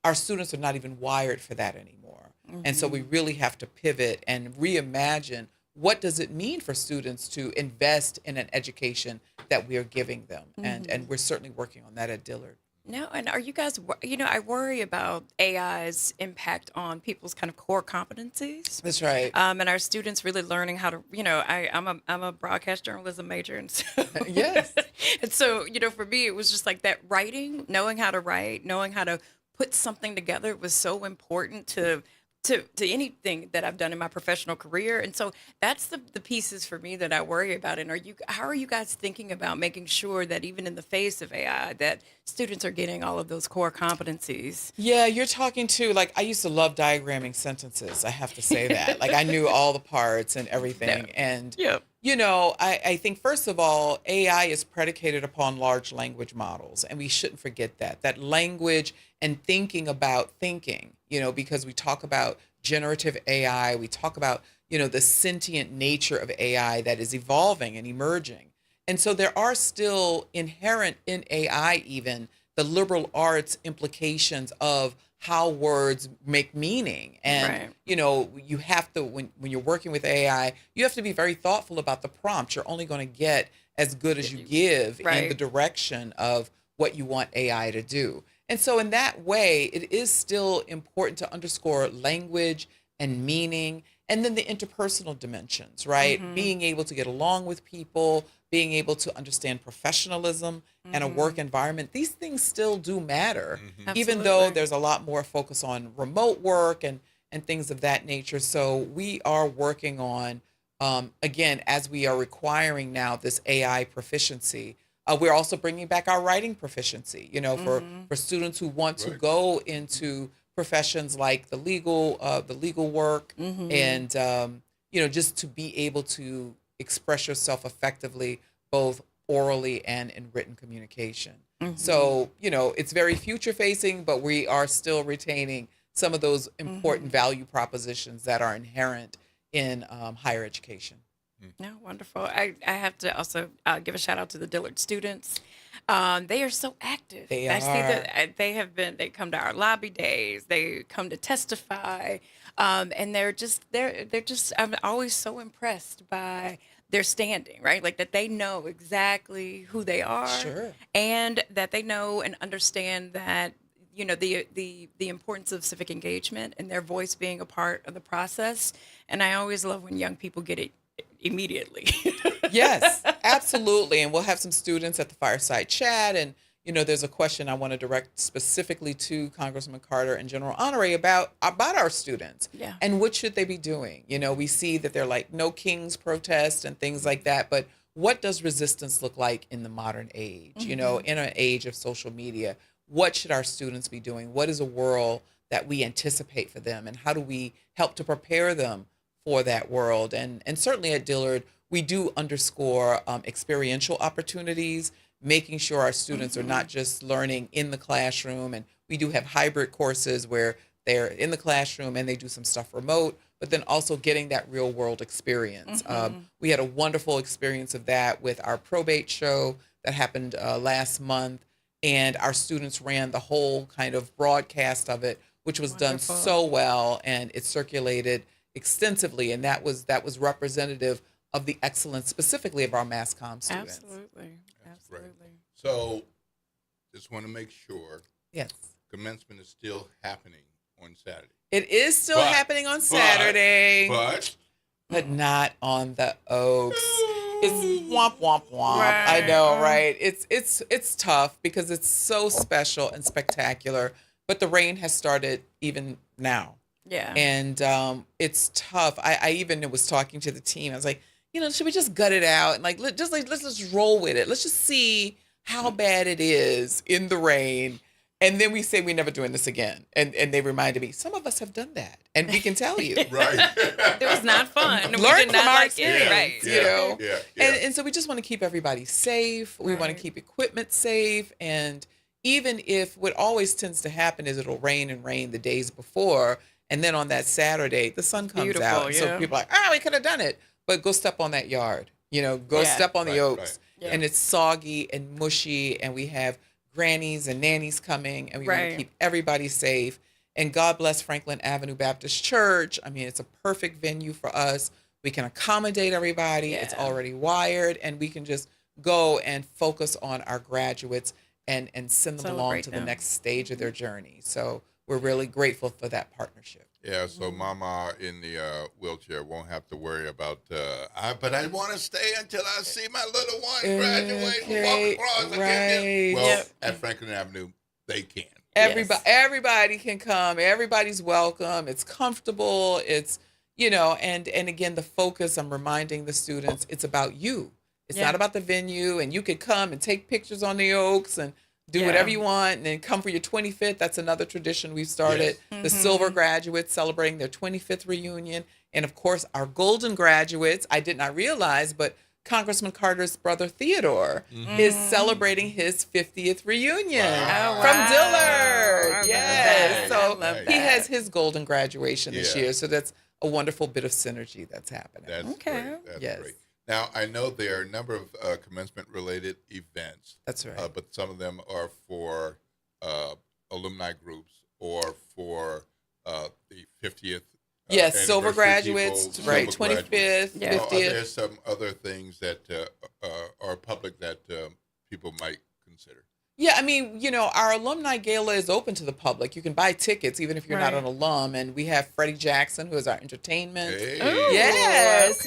our students are not even wired for that anymore. And so we really have to pivot and reimagine what does it mean for students to invest in an education that we are giving them. And we're certainly working on that at Dillard. No, and are you guys, I worry about AI's impact on people's kind of core competencies. That's right. And our students really learning how to, I'm a broadcast journalism major. And so, yes. And so, for me, it was just like that writing, knowing how to write, knowing how to put something together was so important to anything that I've done in my professional career. And so that's the pieces for me that I worry about. And how are you guys thinking about making sure that even in the face of AI, that students are getting all of those core competencies? Yeah, you're talking to, I used to love diagramming sentences. I have to say that. I knew all the parts and everything. And, I think, first of all, AI is predicated upon large language models. And we shouldn't forget that language and thinking about thinking, because we talk about generative AI, we talk about, the sentient nature of AI that is evolving and emerging. And so there are still inherent in AI even the liberal arts implications of how words make meaning. And, you have to, when you're working with AI, you have to be very thoughtful about the prompt. You're only going to get as good as you give in the direction of what you want AI to do. And so in that way, it is still important to underscore language and meaning, and then the interpersonal dimensions, right? Being able to get along with people, being able to understand professionalism and a work environment. These things still do matter, even though there's a lot more focus on remote work and things of that nature. So we are working on, again, as we are requiring now this AI proficiency, we're also bringing back our writing proficiency, for students who want to go into professions like the legal work and, just to be able to express yourself effectively, both orally and in written communication. So, it's very future facing, but we are still retaining some of those important value propositions that are inherent in higher education. No, wonderful. I have to also give a shout out to the Dillard students. They are so active. They I are. see that they come to our lobby days, they come to testify, and they're just, I'm always so impressed by their standing, right? Like that they know exactly who they are. Sure. And that they know and understand that, the importance of civic engagement and their voice being a part of the process. And I always love when young people get it immediately. Yes, absolutely. And we'll have some students at the fireside chat. And, there's a question I want to direct specifically to Congressman Carter and General Honoré about our students. Yeah. And what should they be doing? We see that they're like no kings protest and things like that. But what does resistance look like in the modern age? In an age of social media, what should our students be doing? What is a world that we anticipate for them? And how do we help to prepare them for that world? And certainly at Dillard, we do underscore experiential opportunities, making sure our students are not just learning in the classroom. And we do have hybrid courses where they're in the classroom and they do some stuff remote, but then also getting that real world experience. We had a wonderful experience of that with our probate show that happened last month, and our students ran the whole kind of broadcast of it, which was done so well, and it circulated extensively, and that was representative of the excellence specifically of our mass comm students. Absolutely. So just want to make sure yes, commencement is still happening on Saturday. It is still happening on Saturday, but not on the Oaks. It's womp womp womp. Right. I know, right? It's tough because it's so special and spectacular, but the rain has started even now. Yeah. And it's tough. I even was talking to the team. I was like, should we just gut it out and let's just roll with it. Let's just see how bad it is in the rain. And then we say we're never doing this again. And they reminded me, some of us have done that. And we can tell you. Right. It was not fun. Learn from our experience. Right. You know? And so we just want to keep everybody safe. We want to keep equipment safe. And even if what always tends to happen is it'll rain the days before. And then on that Saturday, the sun comes out. Yeah. So people are like, we could have done it. But go step on that yard. Go step on the Oaks. Right. And it's soggy and mushy. And we have grannies and nannies coming, and we want to keep everybody safe. And God bless Franklin Avenue Baptist Church. I mean, it's a perfect venue for us. We can accommodate everybody. Yeah. It's already wired, and we can just go and focus on our graduates and send them along to the next stage of their journey. So we're really grateful for that partnership. Yeah, so Mama in the wheelchair won't have to worry about, but I want to stay until I see my little one graduate and walk across. Well, at Franklin Avenue, they can. Everybody can come. Everybody's welcome. It's comfortable. It's, and again, the focus, I'm reminding the students, it's about you. It's not about the venue, and you could come and take pictures on the Oaks and do whatever you want, and then come for your 25th. That's another tradition we've started. The Silver graduates celebrating their 25th reunion. And of course, our Golden graduates, I did not realize, but Congressman Carter's brother Theodore is celebrating his 50th reunion from Dillard. Yes. So he has his Golden graduation this year. So that's a wonderful bit of synergy that's happening. That's great. That's great. Now, I know there are a number of commencement-related events. That's right. But some of them are for alumni groups or for the 50th. Yes, Silver graduates, right, 25th, 50th. Are there some other things that are public that people might consider? Yeah, I mean, our alumni gala is open to the public. You can buy tickets even if you're not an alum. And we have Freddie Jackson, who is our entertainment. Hey. Yes,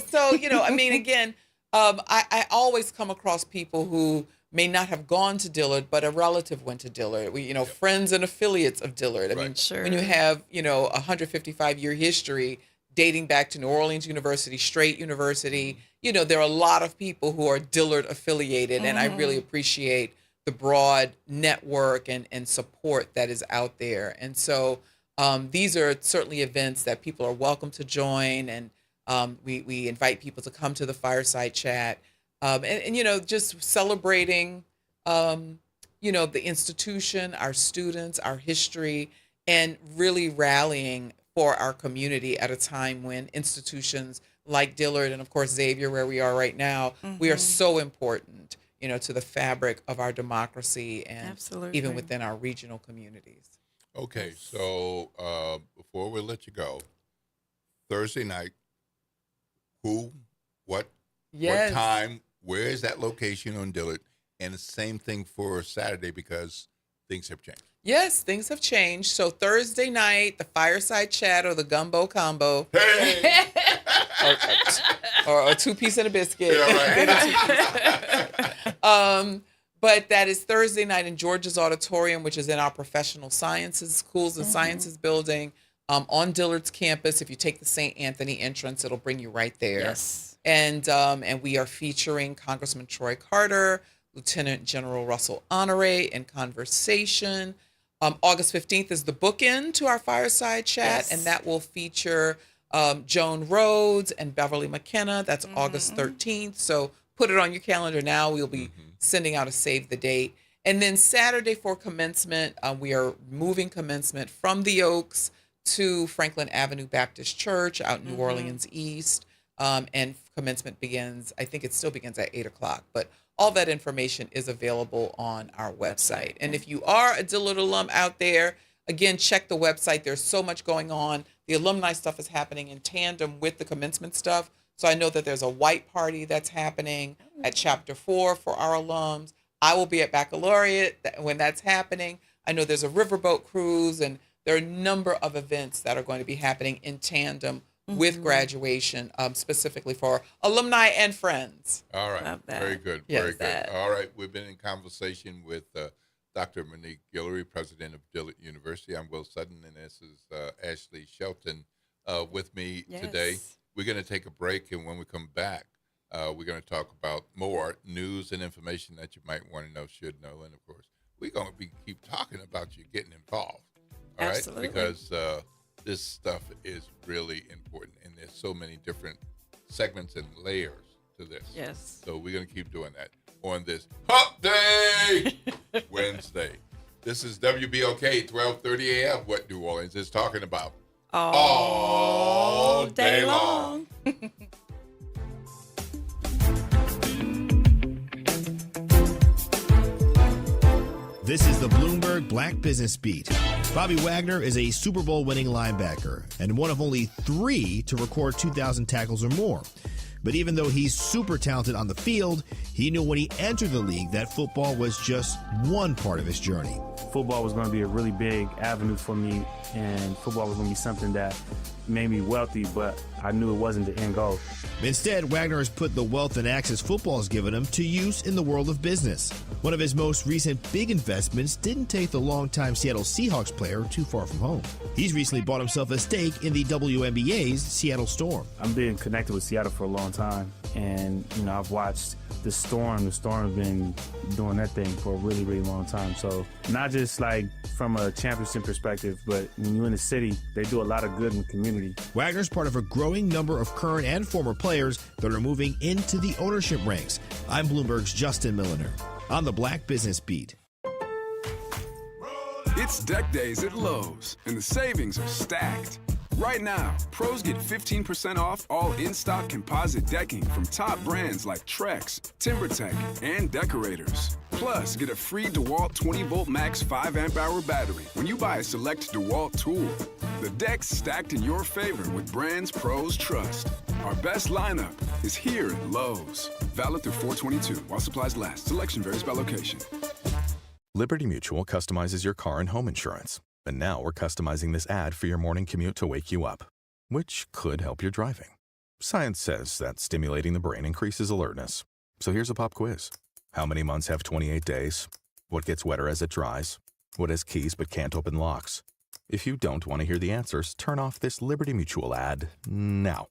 So, I mean, again, I always come across people who may not have gone to Dillard, but a relative went to Dillard. We, friends and affiliates of Dillard. I mean, when you have, a 155-year history dating back to New Orleans University, Straight University, there are a lot of people who are Dillard affiliated, and I really appreciate the broad network and support that is out there. And so these are certainly events that people are welcome to join, and we invite people to come to the fireside chat. And just celebrating, the institution, our students, our history, and really rallying for our community at a time when institutions like Dillard and, of course, Xavier, where we are right now, we are so important, to the fabric of our democracy and even within our regional communities. Okay, so before we let you go, Thursday night, who, what time, where is that location on Dillard? And the same thing for Saturday because things have changed. Yes, things have changed. So Thursday night, the fireside chat or the gumbo combo. Hey! or a 2-piece and a biscuit. Yeah, right. But that is Thursday night in George's Auditorium, which is in our Professional Sciences, Schools and Sciences building on Dillard's campus. If you take the St. Anthony entrance, it'll bring you right there. Yes. And we are featuring Congressman Troy Carter, Lieutenant General Russell Honoré in conversation. August 15th is the bookend to our fireside chat, and that will feature Joan Rhodes and Beverly McKenna. That's August 13th. So put it on your calendar now. We'll be sending out a save the date. And then Saturday for commencement, we are moving commencement from the Oaks to Franklin Avenue Baptist Church out in New Orleans East. And commencement begins, I think it still begins at 8 o'clock, but all that information is available on our website. And if you are a Dillard alum out there, again, check the website. There's so much going on. The alumni stuff is happening in tandem with the commencement stuff. So I know that there's a white party that's happening at Chapter 4 for our alums. I will be at Baccalaureate when that's happening. I know there's a riverboat cruise, and there are a number of events that are going to be happening in tandem with graduation, specifically for alumni and friends. All right. Love that. Very good. Yes. Very good. All right. We've been in conversation with Dr. Monique Guillory, president of Dillard University. I'm Will Sutton, and this is Ashley Shelton with me today. We're going to take a break, and when we come back, we're going to talk about more news and information that you might want to know, should know, and of course, we're going to keep talking about you getting involved. All right, Absolutely. because this stuff is really important, and there's so many different segments and layers to this. Yes. So we're going to keep doing that on this Hump Day Wednesday. This is WBOK 1230 AM. What New Orleans is talking about all day long. This is the Bloomberg Black Business Beat. Bobby Wagner is a Super Bowl winning linebacker and one of only 3 to record 2,000 tackles or more. But even though he's super talented on the field, he knew when he entered the league that football was just one part of his journey. Football was going to be a really big avenue for me, and football was going to be something that made me wealthy, but I knew it wasn't the end goal. Instead, Wagner has put the wealth and access football has given him to use in the world of business. One of his most recent big investments didn't take the longtime Seattle Seahawks player too far from home. He's recently bought himself a stake in the WNBA's Seattle Storm. I'm being connected with Seattle for a long time, and I've watched the Storm. The Storm has been doing that thing for a really, really long time. So not just like from a championship perspective, but when you're in the city, they do a lot of good in the community. Wagner's part of a growing number of current and former players that are moving into the ownership ranks. I'm Bloomberg's Justin Milliner on the Black Business Beat. It's deck days at Lowe's, and the savings are stacked. Right now, pros get 15% off all in-stock composite decking from top brands like Trex, TimberTech, and Decorators. Plus, get a free DeWalt 20-volt max 5-amp-hour battery when you buy a select DeWalt tool. The deck's stacked in your favor with brands pros trust. Our best lineup is here at Lowe's. Valid through 4/22 while supplies last. Selection varies by location. Liberty Mutual customizes your car and home insurance. And now we're customizing this ad for your morning commute to wake you up, which could help your driving. Science says that stimulating the brain increases alertness. So here's a pop quiz. How many months have 28 days? What gets wetter as it dries? What has keys but can't open locks? If you don't want to hear the answers, turn off this Liberty Mutual ad now.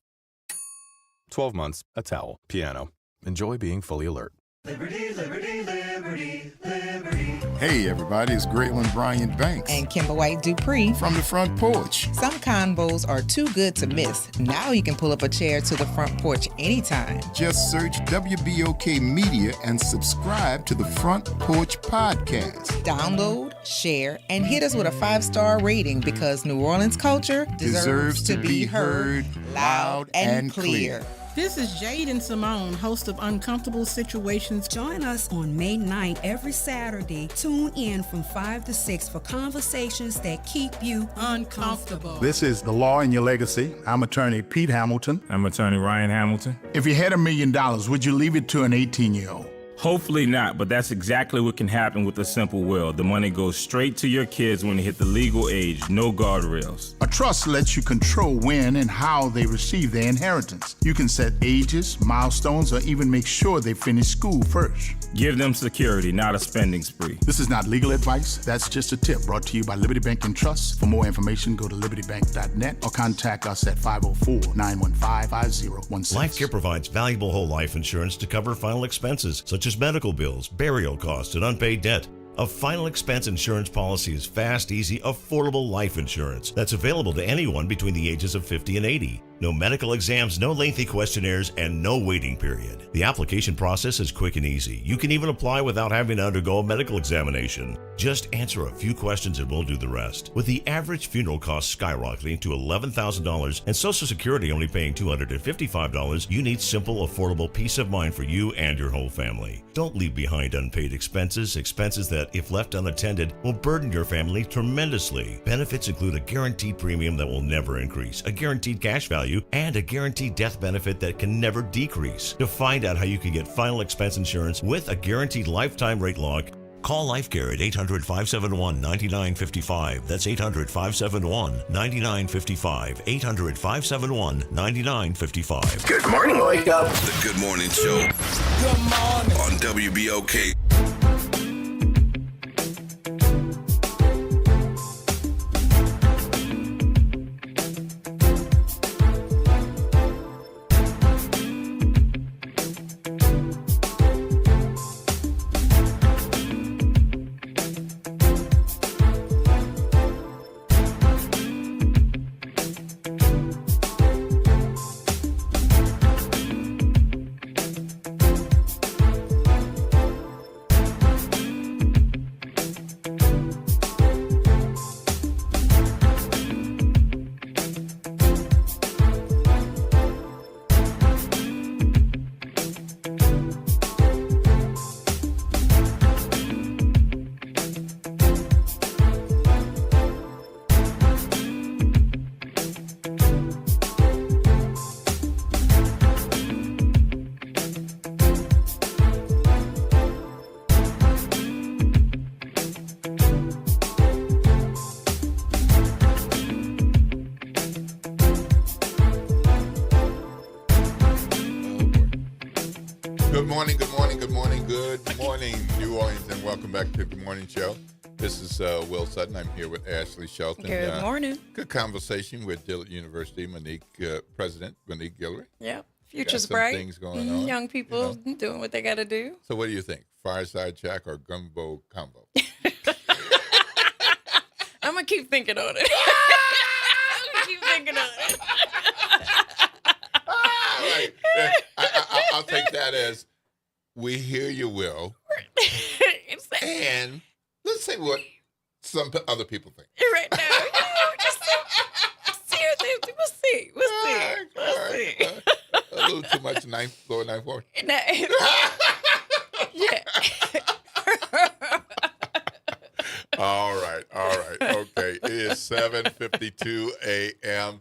12 months, a towel, piano. Enjoy being fully alert. Liberty, liberty, liberty, liberty. Hey everybody, it's Graylin Bryant Banks. And Kimber White Dupree. From the front porch. Some combos are too good to miss. Now you can pull up a chair to the front porch anytime. Just search WBOK Media and subscribe to the Front Porch Podcast. Download, share, and hit us with a 5-star rating because New Orleans culture deserves to be heard loud and clear. This is Jaden Simone, host of Uncomfortable Situations. Join us on May 9th every Saturday. Tune in from 5 to 6 for conversations that keep you uncomfortable. This is The Law in Your Legacy. I'm attorney Pete Hamilton. I'm attorney Ryan Hamilton. If you had $1 million, would you leave it to an 18-year-old? Hopefully not, but that's exactly what can happen with a simple will. The money goes straight to your kids when they hit the legal age, no guardrails. A trust lets you control when and how they receive their inheritance. You can set ages, milestones, or even make sure they finish school first. Give them security, not a spending spree. This is not legal advice. That's just a tip brought to you by Liberty Bank and Trust. For more information, go to libertybank.net or contact us at 504-915-5016. LifeCare provides valuable whole life insurance to cover final expenses, such as medical bills, burial costs, and unpaid debt. A final expense insurance policy is fast, easy, affordable life insurance that's available to anyone between the ages of 50 and 80. No medical exams, no lengthy questionnaires, and no waiting period. The application process is quick and easy. You can even apply without having to undergo a medical examination. Just answer a few questions and we'll do the rest. With the average funeral cost skyrocketing to $11,000 and Social Security only paying $255, you need simple, affordable peace of mind for you and your whole family. Don't leave behind unpaid expenses that, if left unattended, will burden your family tremendously. Benefits include a guaranteed premium that will never increase, a guaranteed cash value, and a guaranteed death benefit that can never decrease. To find out how you can get final expense insurance with a guaranteed lifetime rate lock, call LifeCare at 800-571-9955. That's 800-571-9955. 800-571-9955. Good morning, wake up. The Good Morning Show. Good morning. On WBOK. Good morning, New Orleans, and welcome back to the Morning Show. This is Will Sutton. I'm here with Ashley Shelton. Good morning. Good conversation with Dillard University, President Monique Guillory. Yeah, future's bright. Things going on. Young people doing what they got to do. So what do you think? Fireside chat or gumbo combo? I'm going to keep thinking on it. All right. I'll take that as we hear you, Will. And let's see what some other people think. Right now. We'll see. A little too much lower ninth floor. Yeah. All right. Okay. It is 7:52 a.m.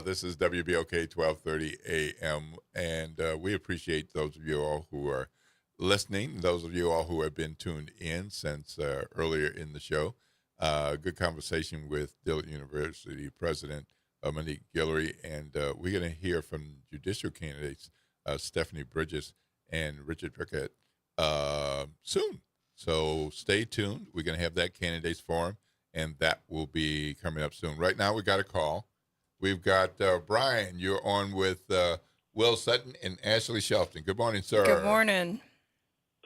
This is WBOK 1230 a.m. And we appreciate those of you all who are listening, those of you all who have been tuned in since earlier in the show. Good conversation with Dillard University President Monique Guillory, and we're going to hear from judicial candidates Stephanie Bridges and Richard Rickett soon. So stay tuned. We're going to have that candidates forum, and that will be coming up soon. Right now, we got a call. We've got Brian. You're on with Will Sutton and Ashley Shelton. Good morning, sir. Good morning.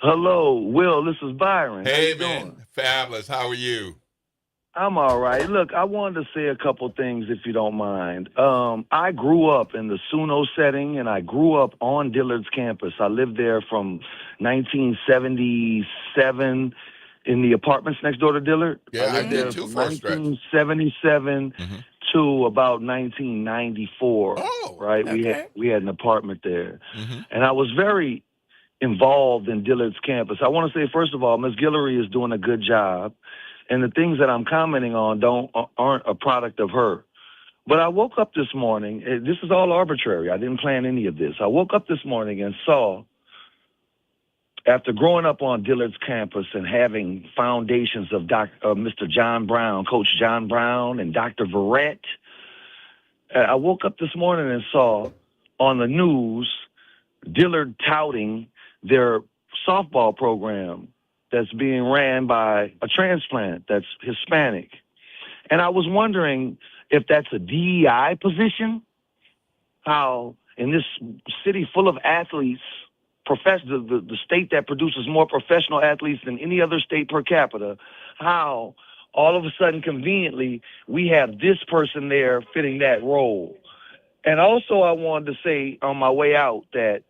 Hello, Will. This is Byron. Hey, man. Fabulous. How are you? I'm all right. Look, I wanted to say a couple things, if you don't mind. I grew up in the SUNO setting, and I grew up on Dillard's campus. I lived there from 1977 in the apartments next door to Dillard. Yeah, I did too for a stretch. 1977 to about 1994. Oh, right? okay. We had an apartment there, and I was very involved in Dillard's campus. I want to say, first of all, Ms. Guillory is doing a good job, and the things that I'm commenting on aren't a product of her. But I woke up this morning. This is all arbitrary. I didn't plan any of this. I woke up this morning and saw, after growing up on Dillard's campus and having foundations of Mr. John Brown, Coach John Brown, and Dr. Verrett, I woke up this morning and saw on the news Dillard touting their softball program that's being ran by a transplant that's Hispanic. And I was wondering if that's a DEI position, how in this city full of athletes, the state that produces more professional athletes than any other state per capita, how all of a sudden conveniently we have this person there fitting that role. And also, I wanted to say on my way out that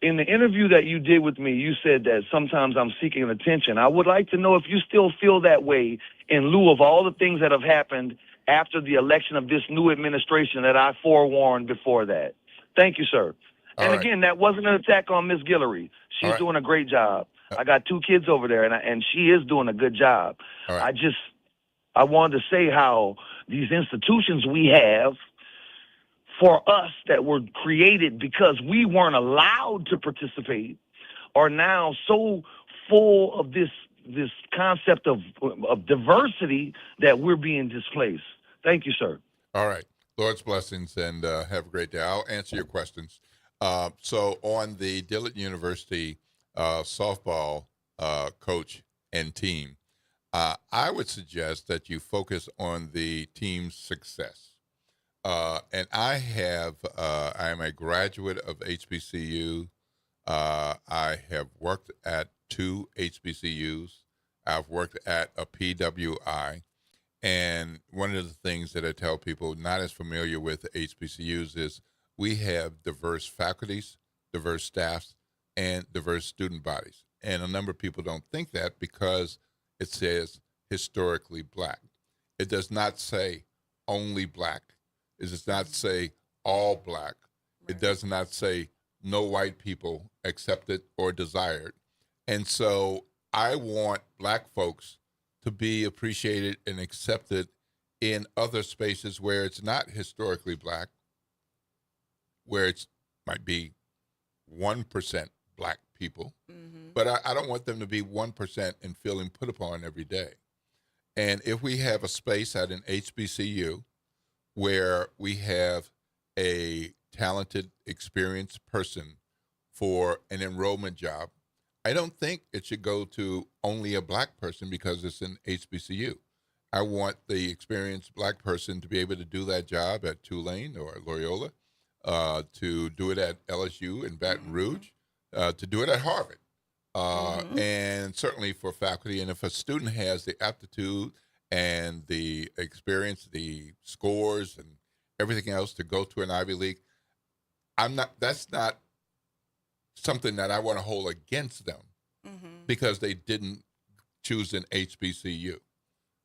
in the interview that you did with me, you said that sometimes I'm seeking attention. I would like to know if you still feel that way in lieu of all the things that have happened after the election of this new administration that I forewarned before that. Thank you, sir. And again, that wasn't an attack on Miss Guillory. She's doing a great job. I got 2 kids over there, and she is doing a good job. I wanted to say how these institutions we have for us that were created because we weren't allowed to participate are now so full of this concept of diversity that we're being displaced. Thank you, sir. All right. Lord's blessings, and have a great day. I'll answer your questions. So on the Dillard University softball coach and team, I would suggest that you focus on the team's success. And I am a graduate of HBCU. I have worked at 2 HBCUs. I've worked at a PWI. And one of the things that I tell people not as familiar with HBCUs is we have diverse faculties, diverse staffs, and diverse student bodies. And a number of people don't think that because it says historically black. It does not say only black. It does not say all black. It does not say no white people accepted or desired. And so I want black folks to be appreciated and accepted in other spaces where it's not historically black, where it might be 1% black people. But I don't want them to be 1% and feeling put upon every day. And if we have a space at an HBCU where we have a talented, experienced person for an enrollment job, I don't think it should go to only a black person because it's an HBCU. I want the experienced black person to be able to do that job at Tulane or Loyola, to do it at LSU in Baton Rouge, to do it at Harvard, and certainly for faculty. And if a student has the aptitude and the experience, the scores, and everything else to go to an Ivy League, that's not something that I want to hold against them because they didn't choose an HBCU.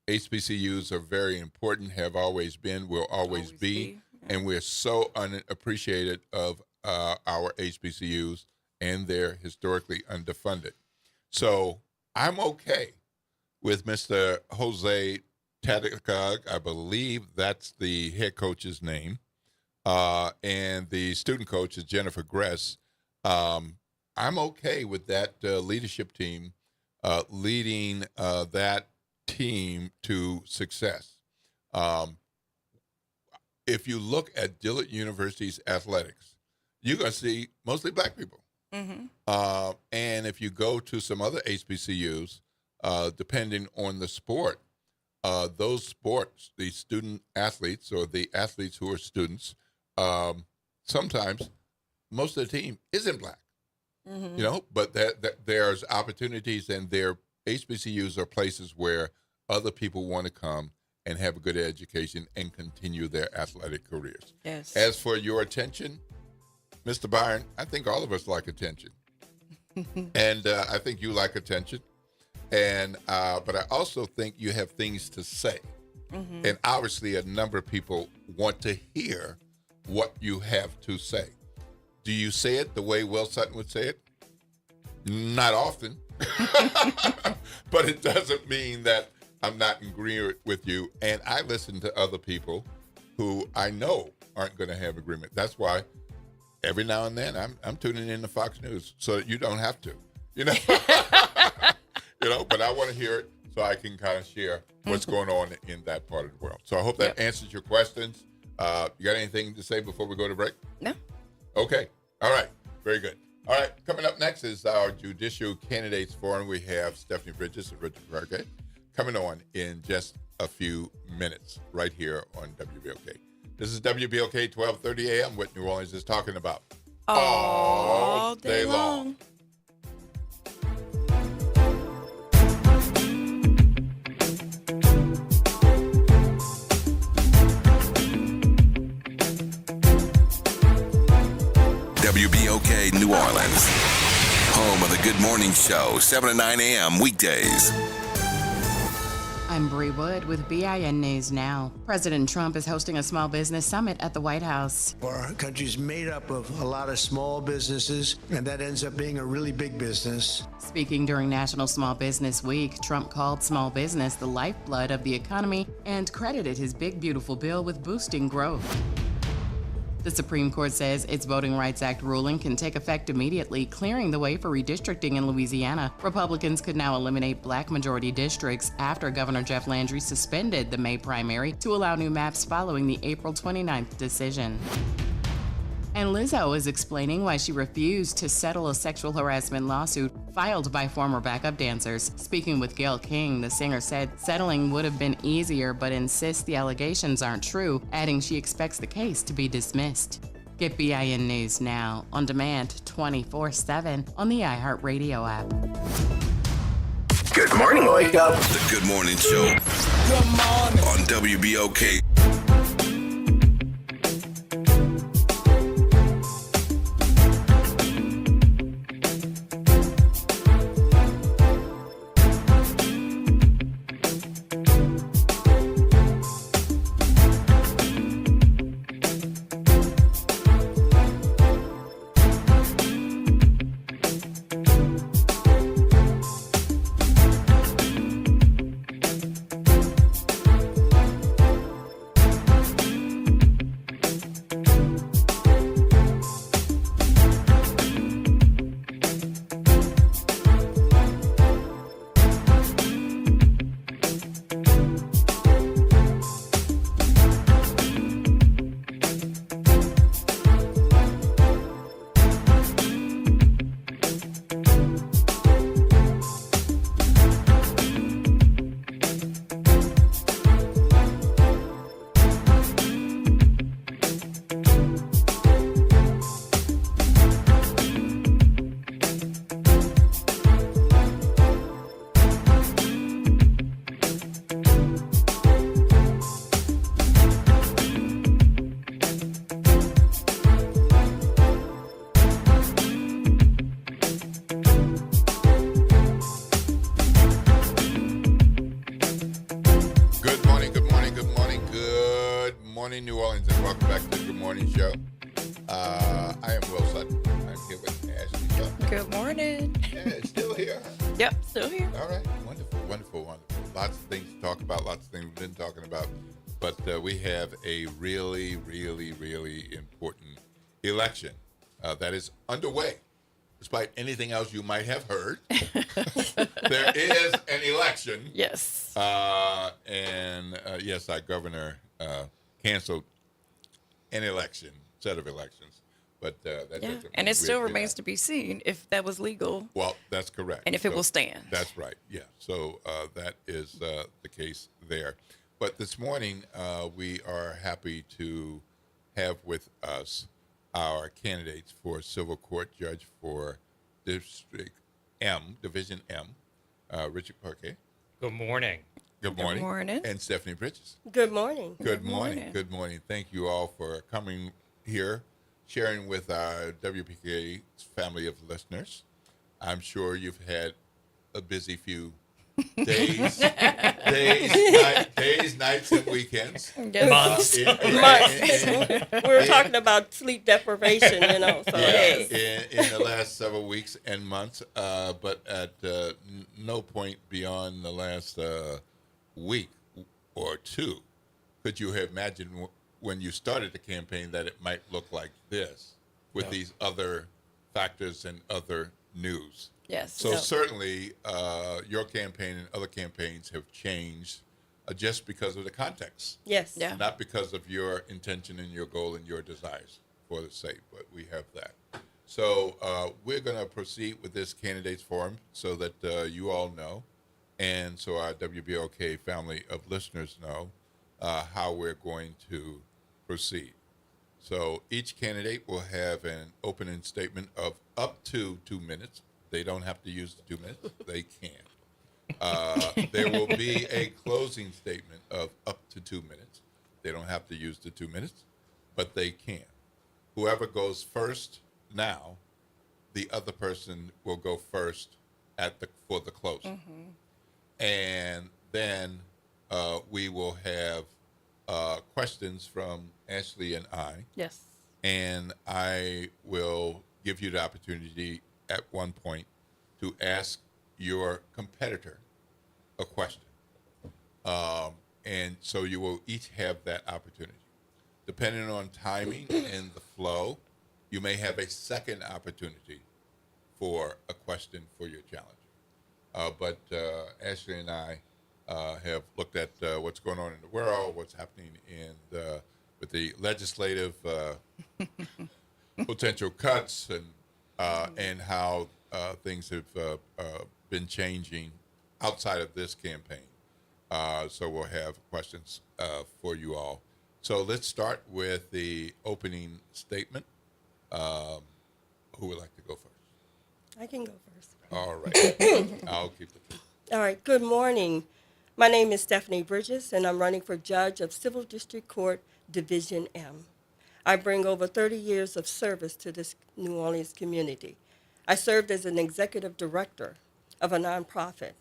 HBCUs are very important, have always been, will always be. And we're so unappreciated of our HBCUs, and they're historically underfunded. So I'm okay with Mr. Jose Tadicog, I believe that's the head coach's name, and the student coach is Jennifer Gress. I'm okay with that leadership team leading that team to success. If you look at Dillard University's athletics, you're going to see mostly black people. And if you go to some other HBCUs, depending on the sport, those sports, the student athletes or the athletes who are students, sometimes most of the team isn't black. But there's opportunities, and their HBCUs are places where other people want to come and have a good education and continue their athletic careers. Yes. As for your attention, Mr. Byron, I think all of us like attention. And I think you like attention. And but I also think you have things to say. And obviously a number of people want to hear what you have to say. Do you say it the way Will Sutton would say it? Not often. But it doesn't mean that I'm not in agreement with you. And I listen to other people who I know aren't going to have agreement. That's why every now and then I'm tuning in to Fox News so that you don't have to, but I want to hear it so I can kind of share what's going on in that part of the world. So I hope that answers your questions. You got anything to say before we go to break? No. Okay. All right. Very good. All right. Coming up next is our Judicial Candidates Forum. We have Stephanie Bridges and Richard Burkett coming on in just a few minutes right here on WBOK. This is WBOK 1230 AM, what New Orleans is talking about all day long. WBOK New Orleans. Home of the Good Morning Show, 7 to 9 a.m. weekdays. I'm Bree Wood with BIN News Now. President Trump is hosting a small business summit at the White House. Our country's made up of a lot of small businesses, and that ends up being a really big business. Speaking during National Small Business Week, Trump called small business the lifeblood of the economy and credited his big, beautiful bill with boosting growth. The Supreme Court says its Voting Rights Act ruling can take effect immediately, clearing the way for redistricting in Louisiana. Republicans could now eliminate black majority districts after Governor Jeff Landry suspended the May primary to allow new maps following the April 29th decision. And Lizzo is explaining why she refused to settle a sexual harassment lawsuit filed by former backup dancers. Speaking with Gayle King, the singer said settling would have been easier but insists the allegations aren't true, adding she expects the case to be dismissed. Get BIN News Now on demand 24/7 on the iHeartRadio app. Good morning, wake up. The Good Morning Show. Good morning. On WBOK. New Orleans, and welcome back to the Good Morning Show. I am Will Sutton. I'm here with Ashley Sutton. Good morning. Yeah, still here. Yep, still here. All right, wonderful. Lots of things to talk about, lots of things we've been talking about. But we have a really, really, really important election that is underway. Despite anything else you might have heard, there is an election. Yes. Yes, our governor canceled an set of elections. But and it still remains to be seen if that was legal. Well, that's correct. And if it will stand. That's right, yeah. So that is the case there. But this morning, we are happy to have with us our candidates for civil court judge for District M, Division M, Richard Parquet. Good morning. Good morning. And Stephanie Bridges. Good morning. Good morning. Thank you all for coming here, sharing with our WPK family of listeners. I'm sure you've had a busy few days, nights, and weekends. Months. We were talking about sleep deprivation, So in the last several weeks and months, but at no point beyond the last week or two could you have imagined when you started the campaign that it might look like this with these other factors and other news. Yes. So certainly your campaign and other campaigns have changed just because of the context. Yes. Yeah. Not because of your intention and your goal and your desires for the sake, but we have that. So we're going to proceed with this candidates forum so that you all know, and so our WBOK family of listeners know how we're going to proceed. So each candidate will have an opening statement of up to 2 minutes. They don't have to use the 2 minutes. They can. There will be a closing statement of up to 2 minutes. They don't have to use the 2 minutes, but they can. Whoever goes first now the other person will go first for the close. And then we will have questions from Ashley and I. Yes. And I will give you the opportunity at one point to ask your competitor a question. And so you will each have that opportunity. Depending on timing and the flow, you may have a second opportunity for a question for your challenger. But Ashley and I have looked at what's going on in the world, what's happening with the legislative potential cuts, and how things have been changing outside of this campaign. So we'll have questions for you all. So let's start with the opening statement. Who would like to go first? I can go first. All right. I'll keep it. All right. Good morning. My name is Stephanie Bridges, and I'm running for Judge of Civil District Court, Division M. I bring over 30 years of service to this New Orleans community. I served as an executive director of a nonprofit,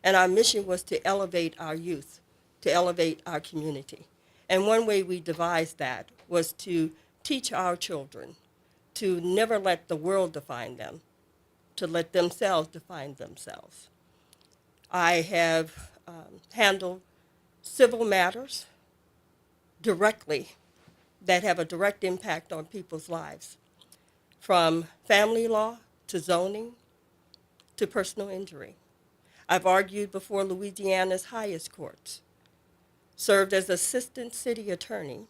and our mission was to elevate our youth, to elevate our community. And one way we devised that was to teach our children to never let the world define them, to let themselves define themselves. I have handled civil matters directly that have a direct impact on people's lives, from family law to zoning to personal injury. I've argued before Louisiana's highest courts, served as assistant city attorney,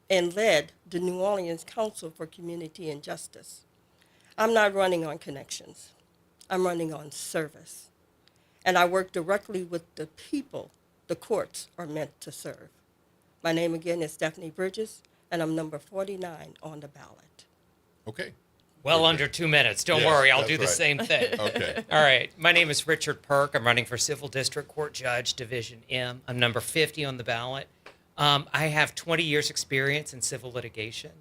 and led the New Orleans Council for Community and Justice. I'm not running on connections. I'm running on service. And I work directly with the people the courts are meant to serve. My name again is Stephanie Bridges, and I'm number 49 on the ballot. Okay. Well, under 2 minutes. Don't worry, I'll do the same thing. Okay. All right. My name is Richard Perk. I'm running for Civil District Court Judge, Division M. I'm number 50 on the ballot. I have 20 years experience in civil litigation.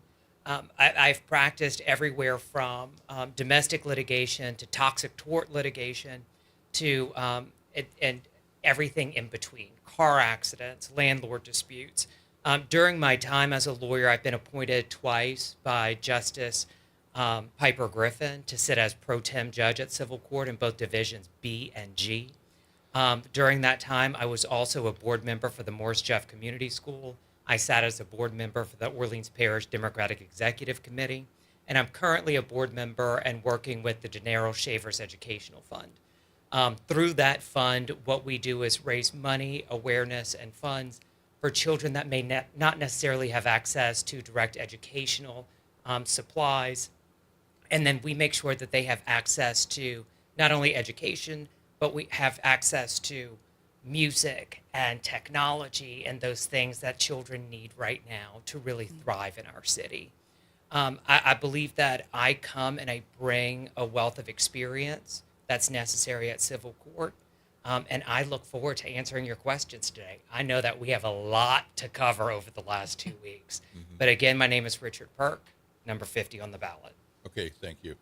I've practiced everywhere from domestic litigation to toxic tort litigation to and everything in between, car accidents, landlord disputes. During my time as a lawyer, I've been appointed twice by Justice Piper Griffin to sit as pro tem judge at civil court in both divisions B and G. During that time, I was also a board member for the Morris Jeff Community School. I sat as a board member for the Orleans Parish Democratic Executive Committee, and I'm currently a board member and working with the Gennaro Shavers Educational Fund. Through that fund, what we do is raise money, awareness, and funds for children that may not necessarily have access to direct educational supplies. And then we make sure that they have access to not only education, but we have access to music and technology and those things that children need right now to really thrive in our city. I believe that I come and I bring a wealth of experience that's necessary at civil court. And I look forward to answering your questions today. I know that we have a lot to cover over the last 2 weeks. But again, my name is Richard Perk, number 50 on the ballot. Okay, thank you.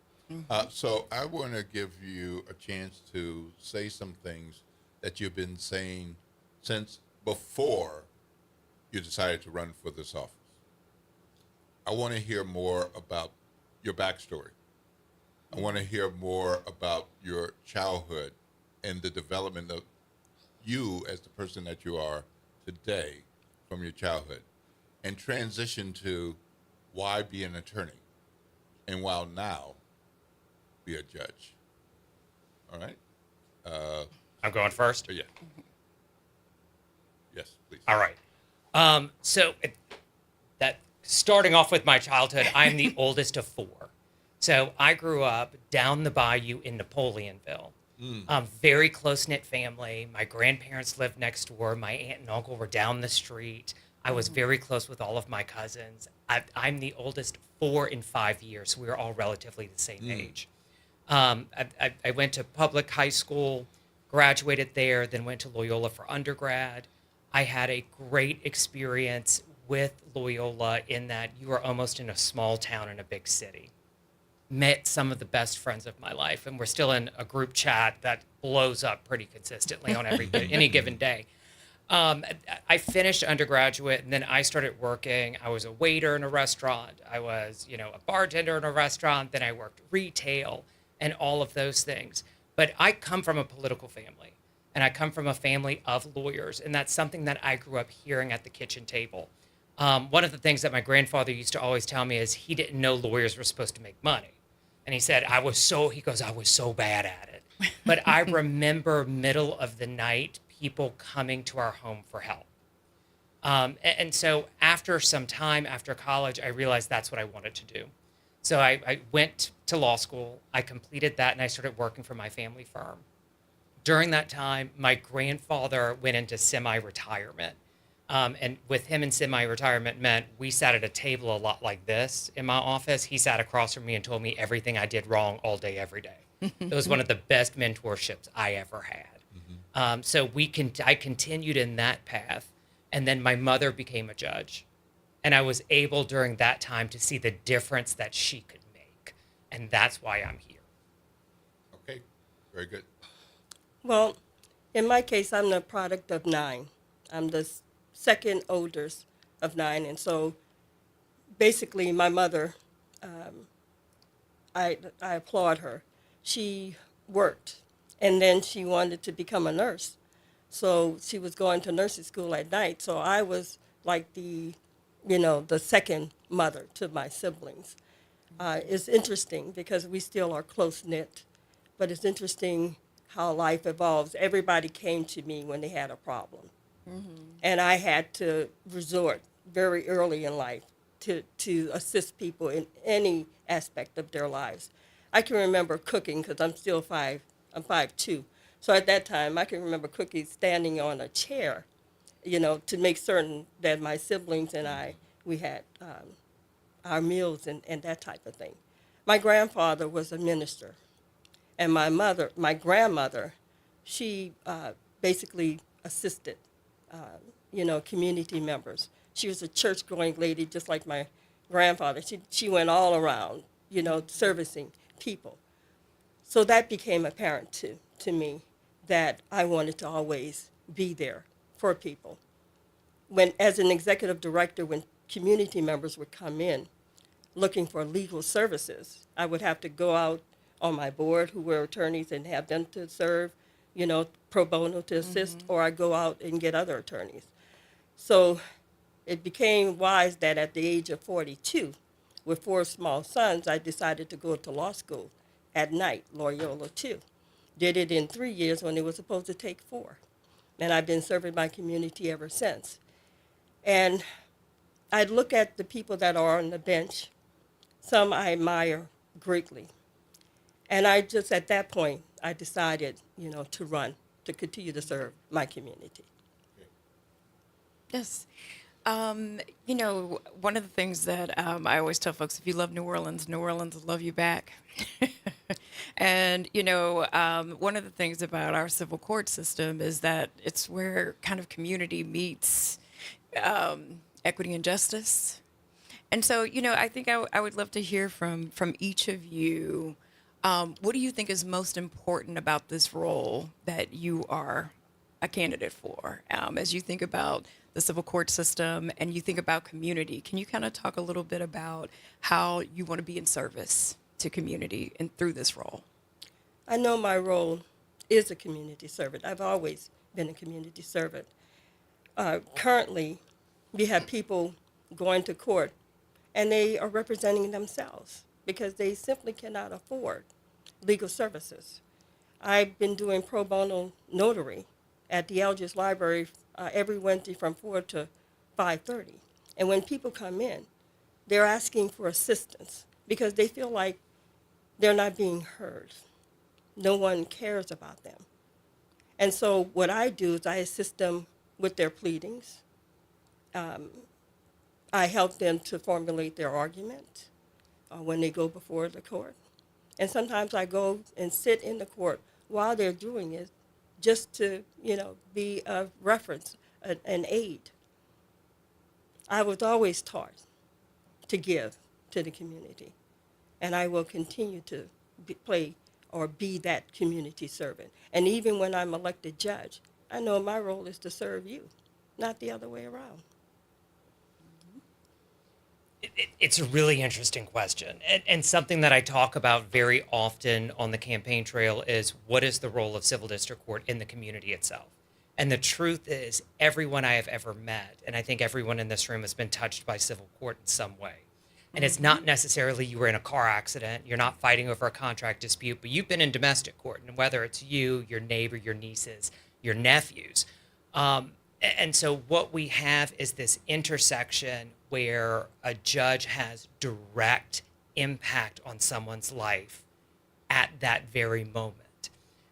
So I want to give you a chance to say some things that you've been saying since before you decided to run for this office. I want to hear more about your backstory. I want to hear more about your childhood and the development of you as the person that you are today from your childhood, and transition to why be an attorney and while now be a judge. All right? I'm going first? Yeah. Yes, please. All right. That starting off with my childhood, I'm the oldest of four. So I grew up down the bayou in Napoleonville. Very close-knit family. My grandparents lived next door. My aunt and uncle were down the street. I was very close with all of my cousins. I'm the oldest 4 and 5 years, so we were all relatively the same age. I went to public high school, graduated there, then went to Loyola for undergrad. I had a great experience with Loyola in that you are almost in a small town in a big city. met some of the best friends of my life, and we're still in a group chat that blows up pretty consistently on any given day. I finished undergraduate, and then I started working. I was a waiter in a restaurant. I was, a bartender in a restaurant. Then I worked retail and all of those things. But I come from a political family, and I come from a family of lawyers, and that's something that I grew up hearing at the kitchen table. One of the things that my grandfather used to always tell me is he didn't know lawyers were supposed to make money. And he said, I was so bad at it. But I remember middle of the night, people coming to our home for help. And so after some time, after college, I realized that's what I wanted to do. So I went to law school, I completed that, and I started working for my family firm. During that time, my grandfather went into semi-retirement. And with him in semi-retirement meant we sat at a table a lot like this in my office. He sat across from me and told me everything I did wrong all day, every day. It was one of the best mentorships I ever had. So I continued in that path, and then my mother became a judge, and I was able during that time to see the difference that she could make, and that's why I'm here. Okay, very good. Well, in my case, I'm the product of 9. I'm the second oldest of 9, and so basically my mother, I applaud her. She worked, and then she wanted to become a nurse. So she was going to nursing school at night. So I was like the second mother to my siblings. It's interesting because we still are close-knit, but it's interesting how life evolves. Everybody came to me when they had a problem. And I had to resort very early in life to assist people in any aspect of their lives. I can remember cooking because I'm 5'2". So at that time, I can remember cooking standing on a chair, to make certain that my siblings and we had our meals and that type of thing. My grandfather was a minister, and my grandmother, she basically assisted, community members. She was a church-going lady, just like my grandfather. She went all around, servicing people. So that became apparent to me that I wanted to always be there for people. As an executive director, when community members would come in looking for legal services, I would have to go out on my board, who were attorneys, and have them to serve, pro bono to assist, or I go out and get other attorneys. So it became wise that at the age of 42, with 4 small sons, I decided to go to law school at night, Loyola 2. Did it in 3 years when it was supposed to take 4. And I've been serving my community ever since. And I look at the people that are on the bench. Some I admire greatly. And I just, at that point, I decided, to run, to continue to serve my community. Yes. One of the things that I always tell folks, if you love New Orleans will love you back. And, one of the things about our civil court system is that it's where kind of community meets equity and justice. And so, I think I would love to hear from each of you. What do you think is most important about this role that you are a candidate for? As you think about the civil court system and you think about community, can you kind of talk a little bit about how you want to be in service to community and through this role? I know my role is a community servant. I've always been a community servant. Currently, we have people going to court and they are representing themselves because they simply cannot afford legal services. I've been doing pro bono notary at the Eldridge Library every Wednesday from 4 to 5:30. And when people come in, they're asking for assistance because they feel like they're not being heard. No one cares about them. And so what I do is I assist them with their pleadings. I help them to formulate their argument when they go before the court. And sometimes I go and sit in the court while they're doing it just to, be a reference, an aid. I was always taught to give to the community. and I will continue to be that community servant. And even when I'm elected judge, I know my role is to serve you, not the other way around. It's a really interesting question, and something that I talk about very often on the campaign trail is what is the role of civil district court in the community itself? And the truth is, everyone I have ever met, and I think everyone in this room has been touched by civil court in some way. And it's not necessarily you were in a car accident, you're not fighting over a contract dispute, but you've been in domestic court, and whether it's you, your neighbor, your nieces, your nephews. And so what we have is this intersection where a judge has direct impact on someone's life at that very moment.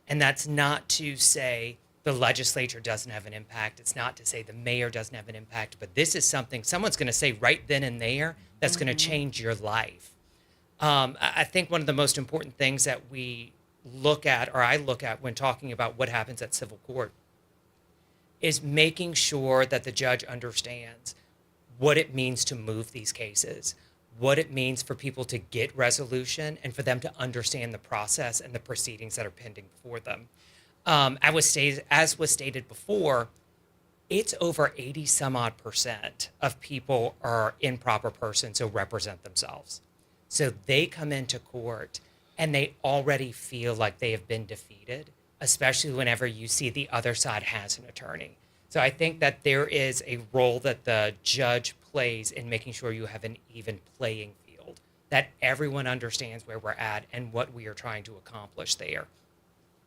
And that's not to say the legislature doesn't have an impact. It's not to say the mayor doesn't have an impact, but this is something someone's going to say right then and there that's going to change your life. I think one of the most important things that we look at, or I look at when talking about what happens at civil court, is making sure that the judge understands what it means to move these cases, what it means for people to get resolution, and for them to understand the process and the proceedings that are pending for them. As was stated before, it's over 80 some odd % of people are improper persons who represent themselves. So they come into court and they already feel like they have been defeated, especially whenever you see the other side has an attorney. So I think that there is a role that the judge plays in making sure you have an even playing field, that everyone understands where we're at and what we are trying to accomplish there.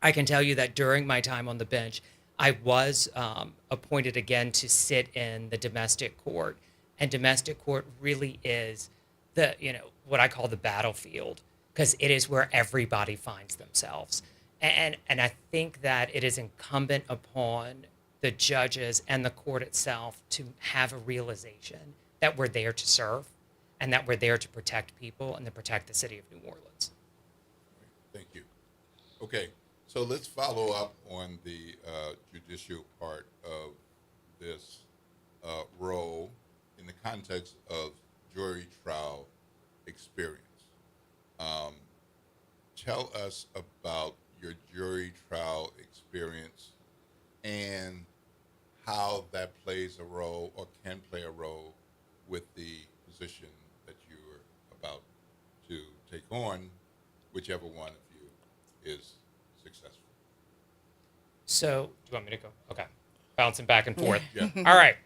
I can tell you that during my time on the bench, I was appointed again to sit in the domestic court, and domestic court really is the, what I call the battlefield, because it is where everybody finds themselves. And I think that it is incumbent upon the judges and the court itself to have a realization that we're there to serve and that we're there to protect people and to protect the city of New Orleans. Thank you. Okay, so let's follow up on the judicial part of this role in the context of jury trial experience. Tell us about your jury trial experience and how that plays a role or can play a role with the position that you're about to take on, whichever one of you is successful. So, do you want me to go? Okay. Bouncing back and forth. Yeah. All right.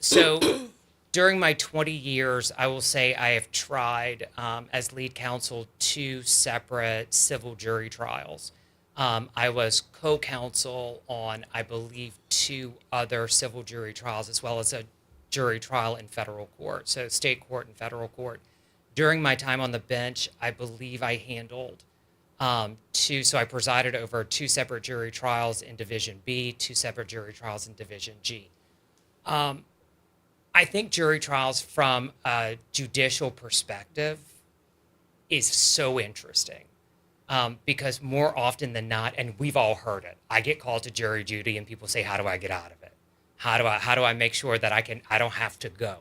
So, during my 20 years, I will say I have tried, as lead counsel, 2 separate civil jury trials. I was co-counsel on, I believe, 2 other civil jury trials, as well as a jury trial in federal court, so state court and federal court. During my time on the bench, I believe I handled 2, so I presided over 2 separate jury trials in Division B, 2 separate jury trials in Division G. I think jury trials from a judicial perspective is so interesting. Because more often than not, and we've all heard it, I get called to jury duty and people say, how do I get out of it? How do I make sure that I don't have to go?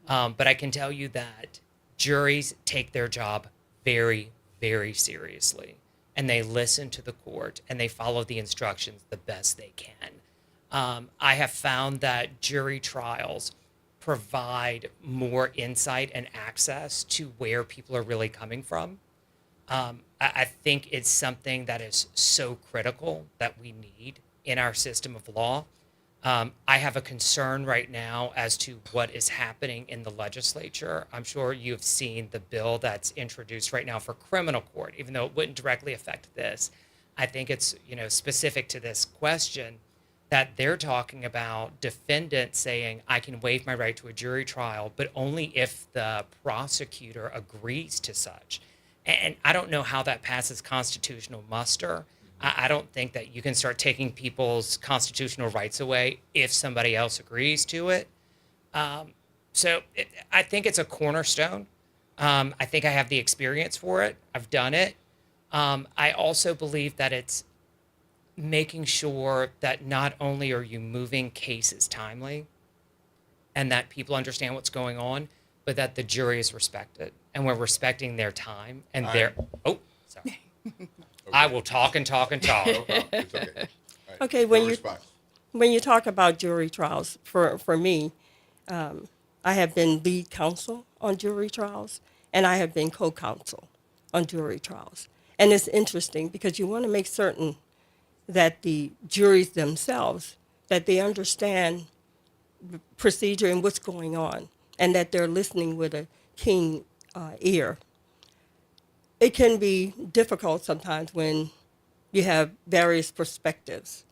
But I can tell you that juries take their job very, very seriously, and they listen to the court and they follow the instructions the best they can. I have found that jury trials provide more insight and access to where people are really coming from. I think it's something that is so critical that we need in our system of law. I have a concern right now as to what is happening in the legislature. I'm sure you've seen the bill that's introduced right now for criminal court, even though it wouldn't directly affect this. I think it's, specific to this question that they're talking about defendants saying, I can waive my right to a jury trial, but only if the prosecutor agrees to such. And I don't know how that passes constitutional muster. I don't think that you can start taking people's constitutional rights away if somebody else agrees to it. I think it's a cornerstone. I think I have the experience for it. I've done it. I also believe that it's making sure that not only are you moving cases timely and that people understand what's going on, but that the jury is respected and we're respecting their time and their. Oh, sorry. I will talk and talk and talk. No problem. It's okay. All right. Okay, Your response. when you talk about jury trials, for me, I have been lead counsel on jury trials, and I have been co-counsel on jury trials. And it's interesting because you want to make certain that the juries themselves, that they understand the procedure and what's going on, and that they're listening with a keen ear. It can be difficult sometimes when you have various perspectives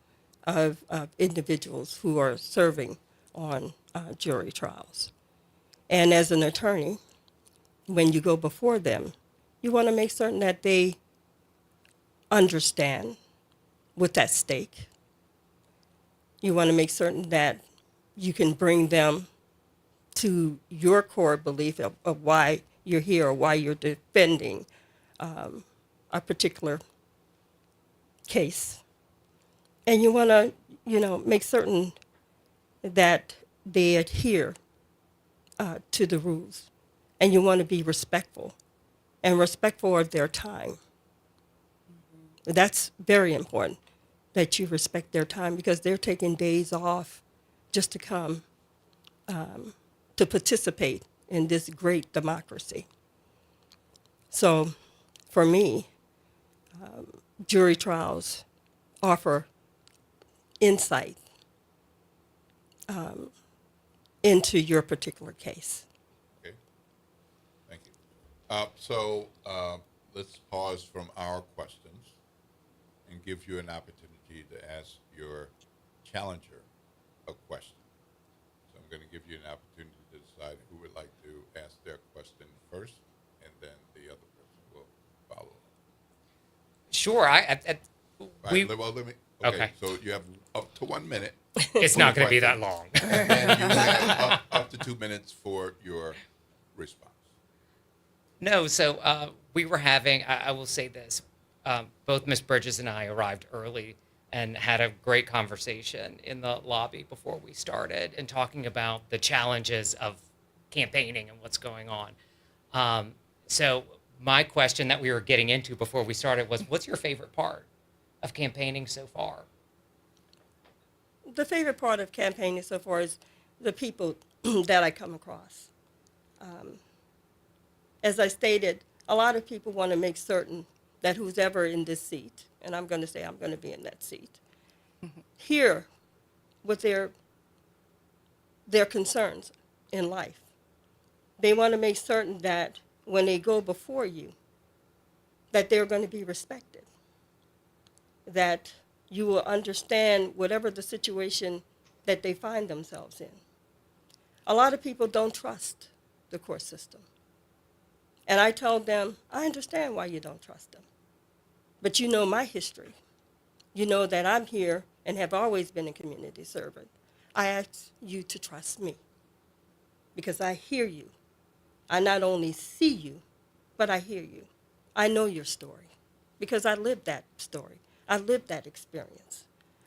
of individuals who are serving on jury trials. And as an attorney, when you go before them, you want to make certain that they understand what's at stake. You want to make certain that you can bring them to your core belief of why you're here or why you're defending a particular case. And you want to, make certain that they adhere to the rules. And you want to be respectful and respectful of their time. That's very important, that you respect their time, because they're taking days off just to come to participate in this great democracy. So for me, jury trials offer insight into your particular case. Okay. Thank you. So let's pause from our questions and give you an opportunity to ask your challenger a question. So I'm going to give you an opportunity to decide who would like to ask their question first, and then the other person will follow. Sure. Okay. So you have up to 1 minute. It's not going to be that long. And then you have up to 2 minutes for your response. No, so we were having, I will say this, both Ms. Bridges and I arrived early and had a great conversation in the lobby before we started, and talking about the challenges of campaigning and what's going on. So my question that we were getting into before we started was, what's your favorite part of campaigning so far? The favorite part of campaigning so far is the people that I come across. As I stated, a lot of people want to make certain that who's ever in this seat, and I'm going to say I'm going to be in that seat, hear what their concerns in life. They want to make certain that when they go before you, that they're going to be respected, that you will understand whatever the situation that they find themselves in. A lot of people don't trust the court system. And I told them, I understand why you don't trust them. But you know my history. You know that I'm here and have always been a community servant. I ask you to trust me because I hear you. I not only see you, but I hear you. I know your story because I lived that story. I lived that experience.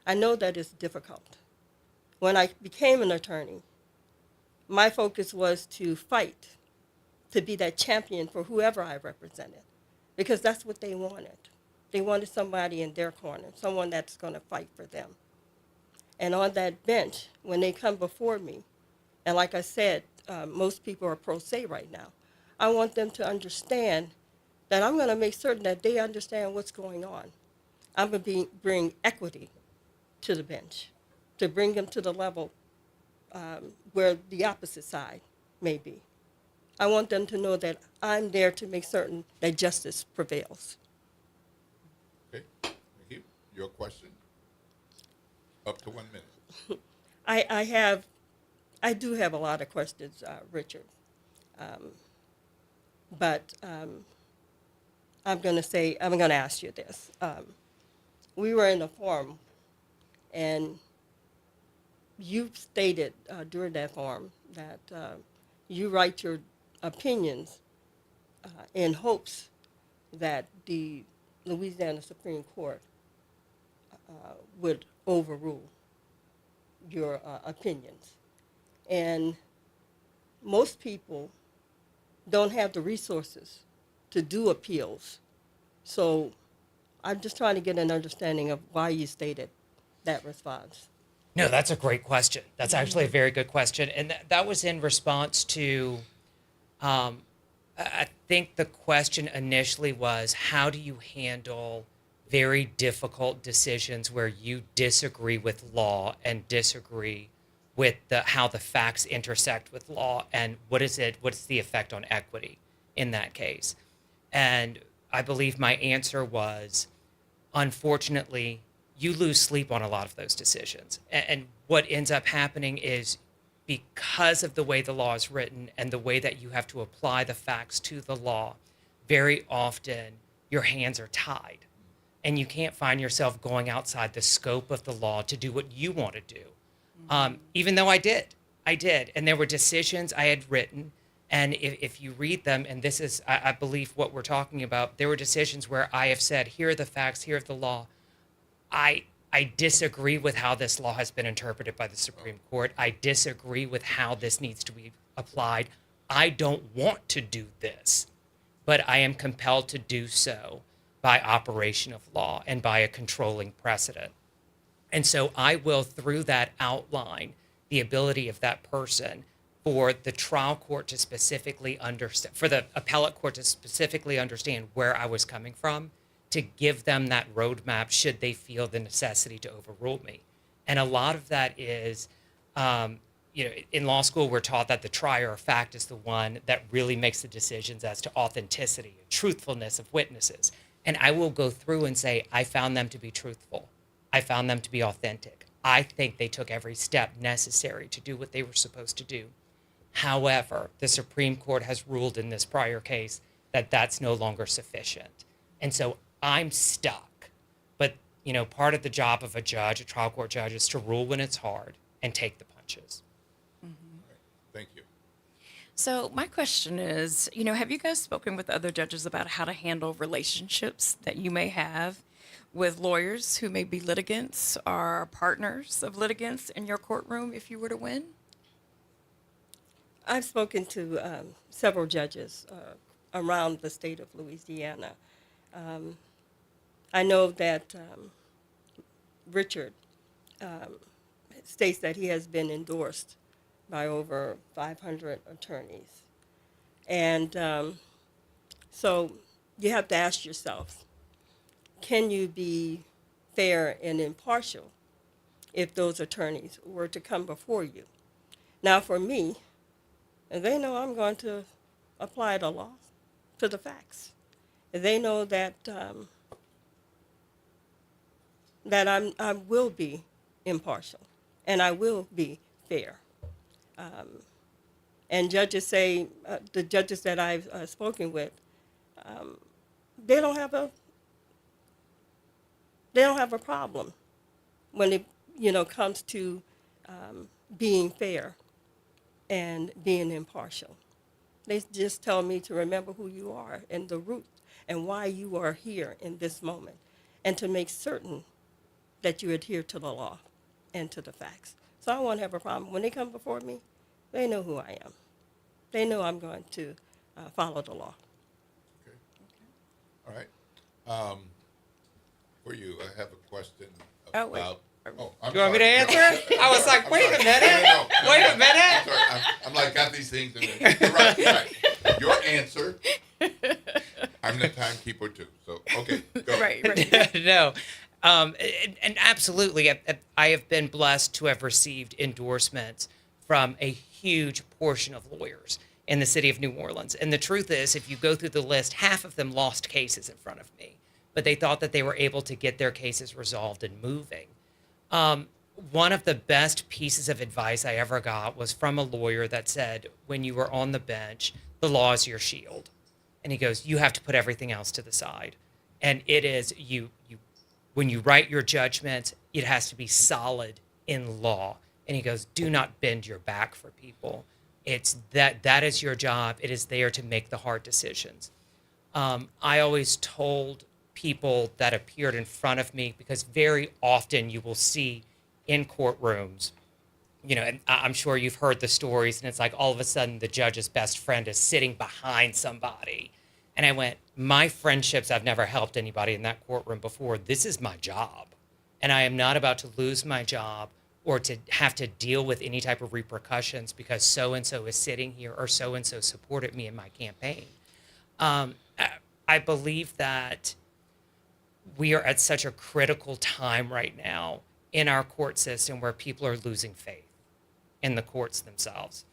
I know that it's difficult. When I became an attorney, my focus was to fight, to be that champion for whoever I represented, because that's what they wanted. They wanted somebody in their corner, someone that's going to fight for them. And on that bench, when they come before me, and like I said, most people are pro se right now, I want them to understand that I'm going to make certain that they understand what's going on. I'm going to bring equity to the bench, to bring them to the level where the opposite side may be. I want them to know that I'm there to make certain that justice prevails. Okay, thank you. Your question? Up to 1 minute. I do have a lot of questions, Richard. But I'm going to ask you this. We were in a forum, and you stated during that forum that you write your opinions in hopes that the Louisiana Supreme Court would overrule your opinions. And most people don't have the resources to do appeals. So I'm just trying to get an understanding of why you stated that response. No, that's a great question. That's actually a very good question. And that was in response to, I think the question initially was, how do you handle very difficult decisions where you disagree with law and disagree with how the facts intersect with law, and what's the effect on equity in that case? And I believe my answer was, unfortunately, you lose sleep on a lot of those decisions. And what ends up happening is, because of the way the law is written and the way that you have to apply the facts to the law, very often your hands are tied and you can't find yourself going outside the scope of the law to do what you want to do. Even though I did. And there were decisions I had written. And if you read them, and this is, I believe, what we're talking about, there were decisions where I have said, here are the facts, here is the law. I disagree with how this law has been interpreted by the Supreme Court. I disagree with how this needs to be applied. I don't want to do this, but I am compelled to do so by operation of law and by a controlling precedent. And so I will, through that, outline the ability of that person for the trial court to specifically understand, for the appellate court to specifically understand where I was coming from, to give them that roadmap should they feel the necessity to overrule me. And a lot of that is, in law school, we're taught that the trier of fact is the one that really makes the decisions as to authenticity and truthfulness of witnesses. And I will go through and say, I found them to be truthful. I found them to be authentic. I think they took every step necessary to do what they were supposed to do. However, the Supreme Court has ruled in this prior case that that's no longer sufficient. And so I'm stuck. But, part of the job of a judge, a trial court judge, is to rule when it's hard and take the punches. Thank you. So my question is, have you guys spoken with other judges about how to handle relationships that you may have with lawyers who may be litigants or partners of litigants in your courtroom if you were to win? I've spoken to several judges around the state of Louisiana. I know that Richard states that he has been endorsed by over 500 attorneys. And so you have to ask yourself, can you be fair and impartial if those attorneys were to come before you? Now, for me, they know I'm going to apply the law to the facts. They know that I will be impartial and I will be fair. And judges say, the judges that I've spoken with, they don't have a problem when it comes to being fair and being impartial. They just tell me to remember who you are and the root and why you are here in this moment, and to make certain that you adhere to the law and to the facts. So I won't have a problem. When they come before me, they know who I am. They know I'm going to follow the law. Okay. All right. For you, I have a question about... You want me to answer? I was like, wait a minute. No. Wait a minute. I'm sorry. I'm like, got these things. You're right. Your answer. I'm the timekeeper too. So, okay, go. Right. No. And absolutely, I have been blessed to have received endorsements from a huge portion of lawyers in the city of New Orleans. And the truth is, if you go through the list, half of them lost cases in front of me, but they thought that they were able to get their cases resolved and moving. One of the best pieces of advice I ever got was from a lawyer that said, when you were on the bench, the law is your shield. And he goes, you have to put everything else to the side. And it is, when you write your judgment, it has to be solid in law. And he goes, do not bend your back for people. It's that is your job. It is there to make the hard decisions. I always told people that appeared in front of me, because very often you will see in courtrooms you know, and I'm sure you've heard the stories, and it's like all of a sudden the judge's best friend is sitting behind somebody. And I went, my friendships, I've never helped anybody in that courtroom before. This is my job. And I am not about to lose my job or to have to deal with any type of repercussions because so-and-so is sitting here or so-and-so supported me in my campaign. I believe that we are at such a critical time right now in our court system where people are losing faith in the courts themselves.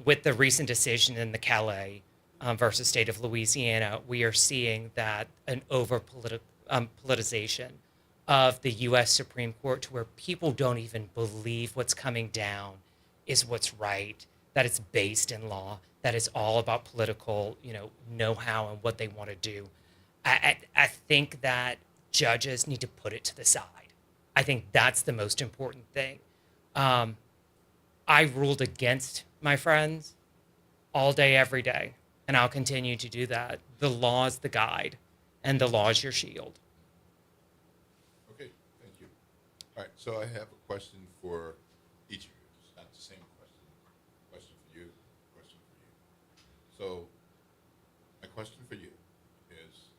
With the recent decision in the Calais versus state of Louisiana, we are seeing that an politicization of the U.S. Supreme Court to where people don't even believe what's coming down is what's right, that it's based in law, that it's all about political, know-how and what they want to do. I think that judges need to put it to the side. I think that's the most important thing. I ruled against my friends all day, every day, and I'll continue to do that. The law is the guide, and the law is your shield. Okay, thank you. All right, so I have a question for each of you. It's not the same question. Question for you, question for you. So my question for you is,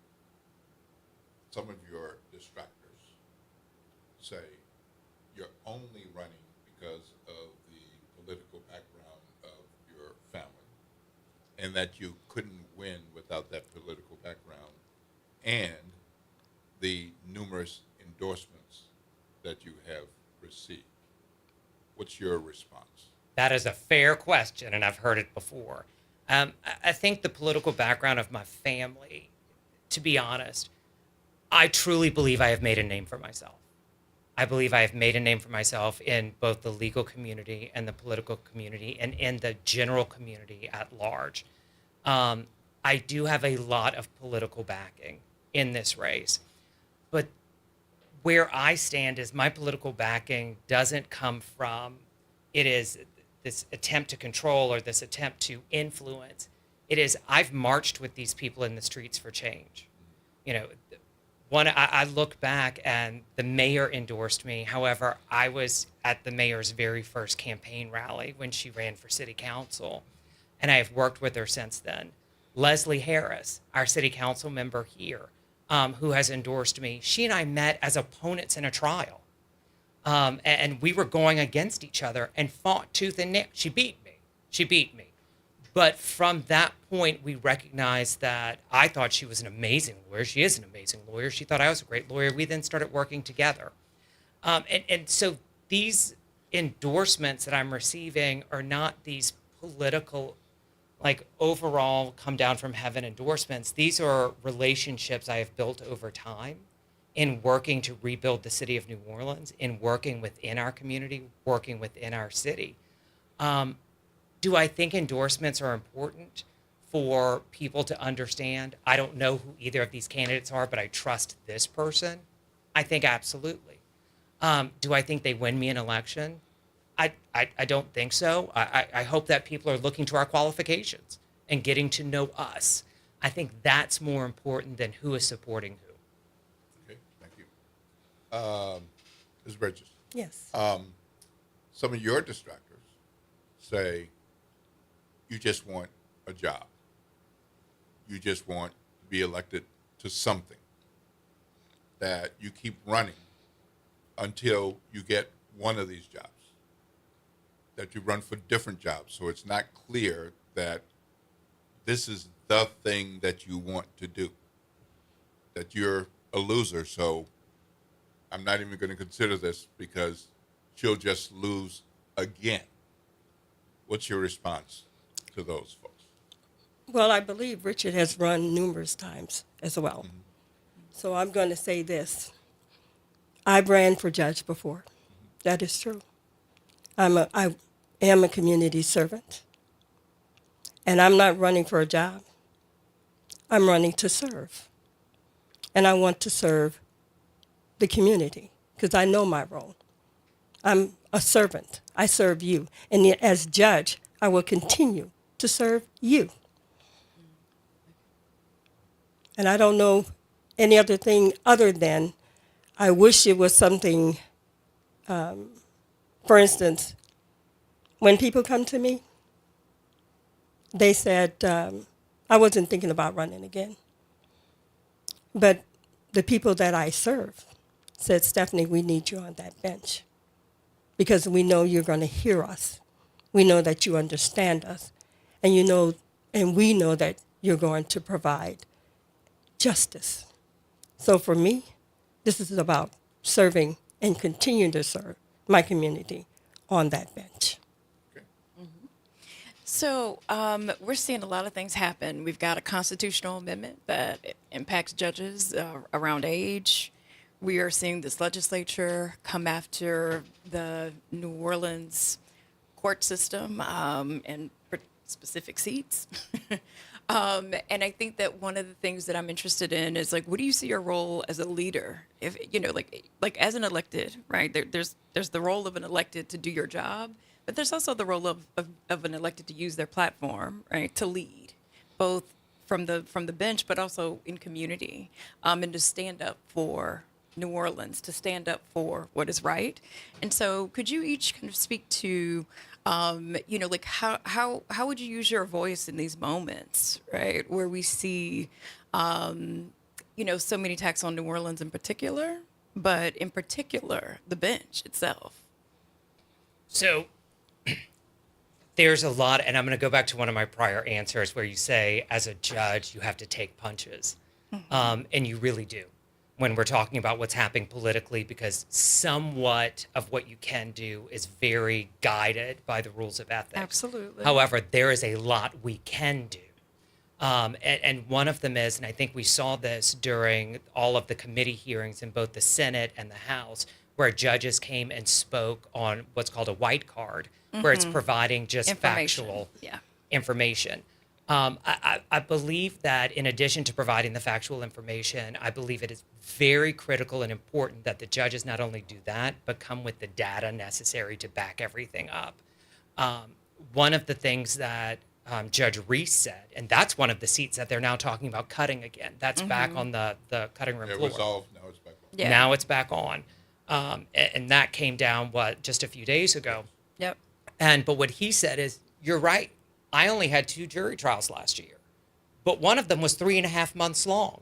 some of your distractors say you're only running because of the political background of your family and that you couldn't win without that political background and the numerous endorsements that you have received. What's your response? That is a fair question, and I've heard it before. I think the political background of my family, to be honest, I truly believe I have made a name for myself. I believe I have made a name for myself in both the legal community and the political community and in the general community at large. I do have a lot of political backing in this race, but where I stand is my political backing doesn't come from, it is this attempt to control or this attempt to influence. It is, I've marched with these people in the streets for change. I look back and the mayor endorsed me. However, I was at the mayor's very first campaign rally when she ran for city council, and I have worked with her since then. Leslie Harris, our city council member here, who has endorsed me, she and I met as opponents in a trial. And we were going against each other and fought tooth and nail. She beat me. But from that point, we recognized that I thought she was an amazing lawyer. She is an amazing lawyer. She thought I was a great lawyer. We then started working together. And so these endorsements that I'm receiving are not these political, overall come down from heaven endorsements. These are relationships I have built over time in working to rebuild the city of New Orleans, in working within our community, working within our city. Do I think endorsements are important for people to understand? I don't know who either of these candidates are, but I trust this person. I think absolutely. Do I think they win me an election? I don't think so. I hope that people are looking to our qualifications and getting to know us. I think that's more important than who is supporting who. Okay, thank you. Ms. Bridges. Yes. Some of your distractors say you just want a job. You just want to be elected to something, that you keep running until you get one of these jobs, that you run for different jobs. So it's not clear that this is the thing that you want to do, that you're a loser. So I'm not even going to consider this because she'll just lose again. What's your response to those folks? Well, I believe Richard has run numerous times as well. Mm-hmm. So I'm going to say this. I've ran for judge before. That is true. I am a community servant. And I'm not running for a job. I'm running to serve. And I want to serve the community because I know my role. I'm a servant. I serve you. And as judge, I will continue to serve you. And I don't know any other thing other than I wish it was something, for instance, when people come to me, they said, I wasn't thinking about running again. But the people that I serve said, Stephanie, we need you on that bench because we know you're going to hear us. We know that you understand us. And we know that you're going to provide justice. So for me, this is about serving and continuing to serve my community on that bench. So we're seeing a lot of things happen. We've got a constitutional amendment that impacts judges around age. We are seeing this legislature come after the New Orleans court system and for specific seats. And I think that one of the things that I'm interested in is like, what do you see your role as a leader? If like as an elected, right? There's the role of an elected to do your job. But there's also the role of an elected to use their platform, right, to lead, both from the bench, but also in community, and to stand up for New Orleans, to stand up for what is right. And so, could you each kind of speak to, like how would you use your voice in these moments, right, where we see, so many attacks on New Orleans in particular, but in particular the bench itself. So. There's a lot, and I'm going to go back to one of my prior answers where you say, as a judge, you have to take punches. And you really do when we're talking about what's happening politically, because somewhat of what you can do is very guided by the rules of ethics. Absolutely. However, there is a lot we can do. And one of them is, and I think we saw this during all of the committee hearings in both the Senate and the House, where judges came and spoke on what's called a white card, where it's providing just factual information. I believe that in addition to providing the factual information, I believe it is very critical and important that the judges not only do that, but come with the data necessary to back everything up. One of the things that Judge Reese said, and that's one of the seats that they're now talking about cutting again. That's back on the cutting room floor. It was off, now it's back on. Yeah. Now it's back on. And that came down, just a few days ago. Yep. But what he said is, you're right. I only had 2 jury trials last year, but one of them was 3.5 months long.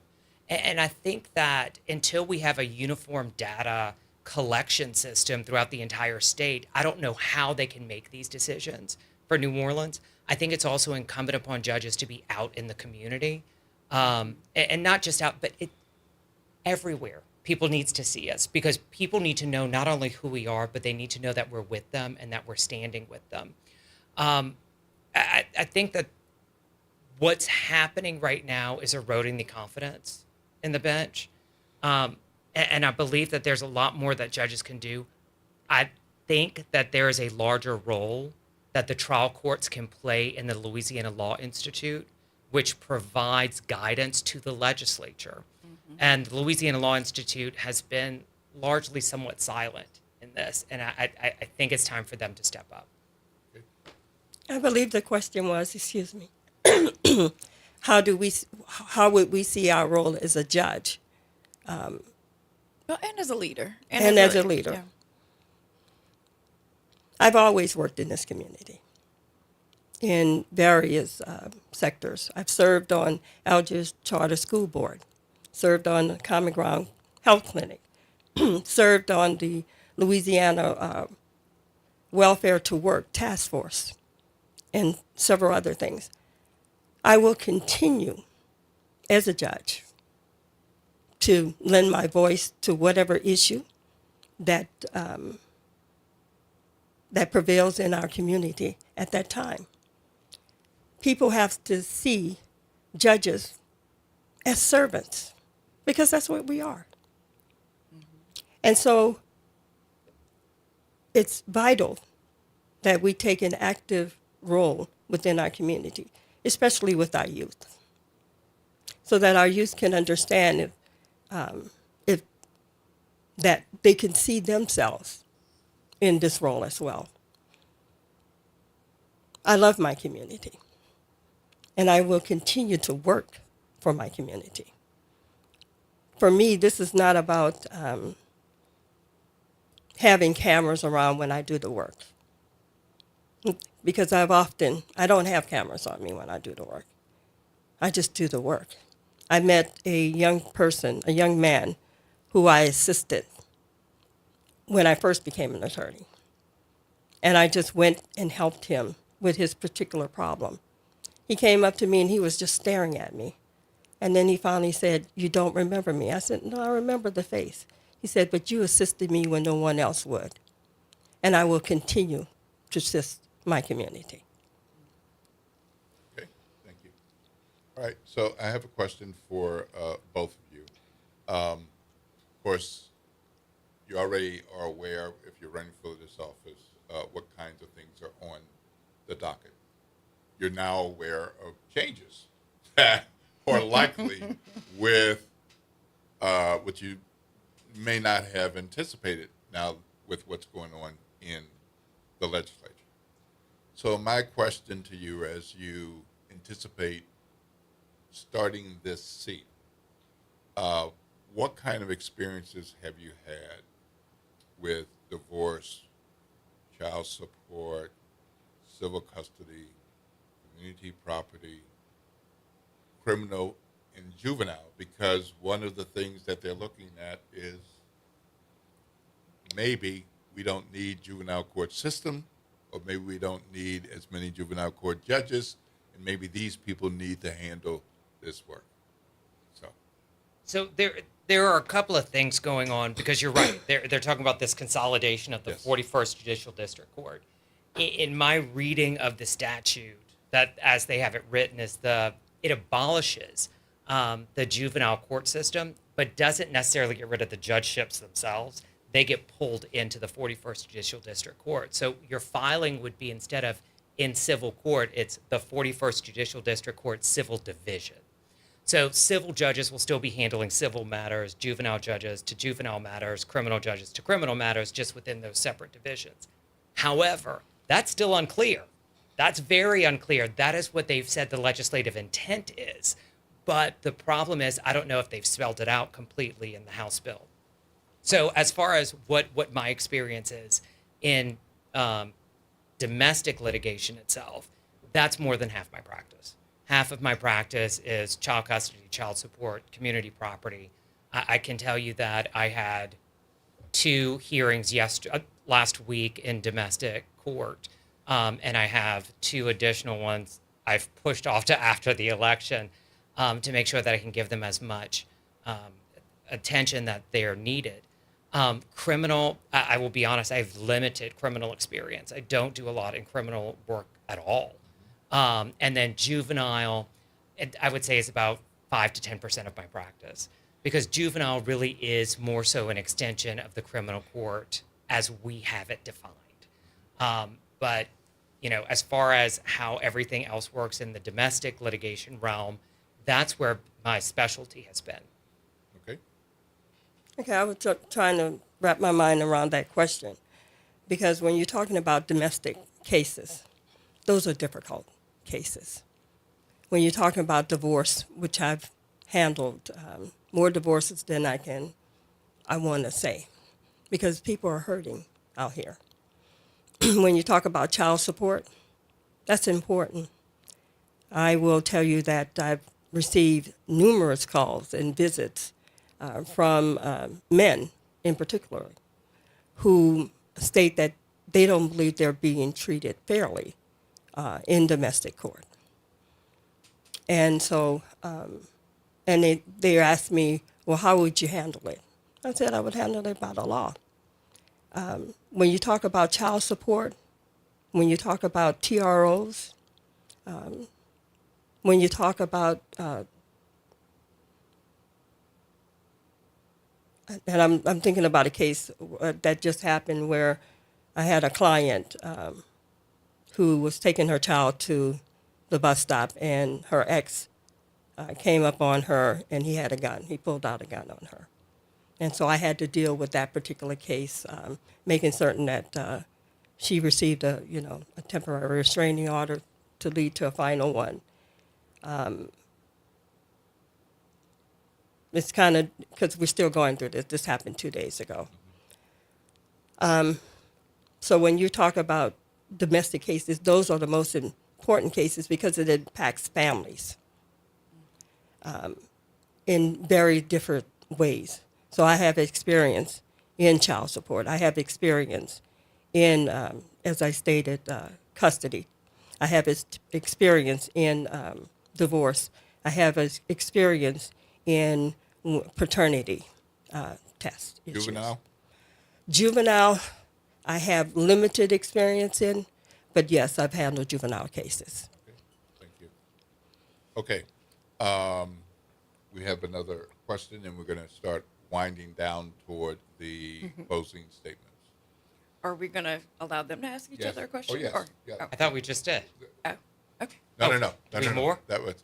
And I think that until we have a uniform data collection system throughout the entire state, I don't know how they can make these decisions for New Orleans. I think it's also incumbent upon judges to be out in the community, and not just out, but everywhere. People needs to see us, because people need to know not only who we are, but they need to know that we're with them and that we're standing with them. I think that what's happening right now is eroding the confidence in the bench. And I believe that there's a lot more that judges can do. I think that there is a larger role that the trial courts can play in the Louisiana Law Institute, which provides guidance to the legislature. And the Louisiana Law Institute has been largely somewhat silent in this, and I think it's time for them to step up. I believe the question was, how would we see our role as a judge? Well, and as a leader. And as a leader. Yeah. I've always worked in this community in various sectors. I've served on Algiers Charter School Board, served on the Common Ground Health Clinic, served on the Louisiana Welfare to Work Task Force, and several other things. I will continue as a judge to lend my voice to whatever issue that that prevails in our community at that time. People have to see judges as servants, because that's what we are. And so it's vital that we take an active role within our community, especially with our youth, so that our youth can understand if that they can see themselves in this role as well. I love my community, and I will continue to work for my community. For me, this is not about having cameras around when I do the work. Because I don't have cameras on me when I do the work. I just do the work. I met a young man who I assisted when I first became an attorney. And I just went and helped him with his particular problem. He came up to me and he was just staring at me. And then he finally said, "You don't remember me?" I said, "No, I remember the face." He said, "But you assisted me when no one else would. And I will continue to assist my community." Okay, thank you. All right, so I have a question for both of you. Of course, you already are aware, if you're running for this office, what kinds of things are on the docket. You're now aware of changes that are likely with what you may not have anticipated now with what's going on in the legislature. So my question to you, as you anticipate starting this seat, what kind of experiences have you had with divorce, child support, civil custody, community property, criminal, and juvenile? Because one of the things that they're looking at is maybe we don't need juvenile court system, or maybe we don't need as many juvenile court judges, and maybe these people need to handle this work. So there are a couple of things going on, because you're right. They're talking about this consolidation of the 41st Judicial District Court. In my reading of the statute, that as they have it written, is it abolishes the juvenile court system, but doesn't necessarily get rid of the judgeships themselves. They get pulled into the 41st Judicial District Court. So your filing would be, instead of in civil court, it's the 41st Judicial District Court Civil Division. So civil judges will still be handling civil matters, juvenile judges to juvenile matters, criminal judges to criminal matters, just within those separate divisions. However, that's still unclear. That's very unclear. That is what they've said the legislative intent is. But the problem is, I don't know if they've spelled it out completely in the House bill. So as far as what my experience is in domestic litigation itself, that's more than half my practice. Half of my practice is child custody, child support, community property. I can tell you that I had 2 hearings last week in domestic court, and I have 2 additional ones I've pushed off to after the election to make sure that I can give them as much attention that they are needed. Criminal, I will be honest, I have limited criminal experience. I don't do a lot in criminal work at all. And then juvenile, I would say, is about 5 to 10% of my practice, because juvenile really is more so an extension of the criminal court as we have it defined. But, as far as how everything else works in the domestic litigation realm, that's where my specialty has been. Okay, I was trying to wrap my mind around that question, because when you're talking about domestic cases, those are difficult cases. When you're talking about divorce, which I've handled more divorces than I want to say, because people are hurting out here. When you talk about child support, that's important. I will tell you that I've received numerous calls and visits from men in particular who state that they don't believe they're being treated fairly in domestic court. And so, and they asked me, well, how would you handle it? I said I would handle it by the law. When you talk about child support, when you talk about TROs, when you talk about and I'm thinking about a case that just happened where I had a client who was taking her child to the bus stop, and her ex came up on her, and he had a gun. He pulled out a gun on her. And so I had to deal with that particular case, making certain that she received a temporary restraining order to lead to a final one. It's kind of, because we're still going through this. This happened 2 days ago. So when you talk about domestic cases, those are the most important cases because it impacts families in very different ways. So I have experience in child support. I have experience in, as I stated, custody. I have experience in divorce. I have experience in paternity test issues. Juvenile? Juvenile, I have limited experience in, but yes, I've handled juvenile cases. Thank you. Okay. We have another question, and we're going to start winding down toward the closing statements. Are we going to allow them to ask each Yes. other a question? Oh, yes. Or- Yeah. oh. I thought we just did. Oh, okay. No. Three more? That was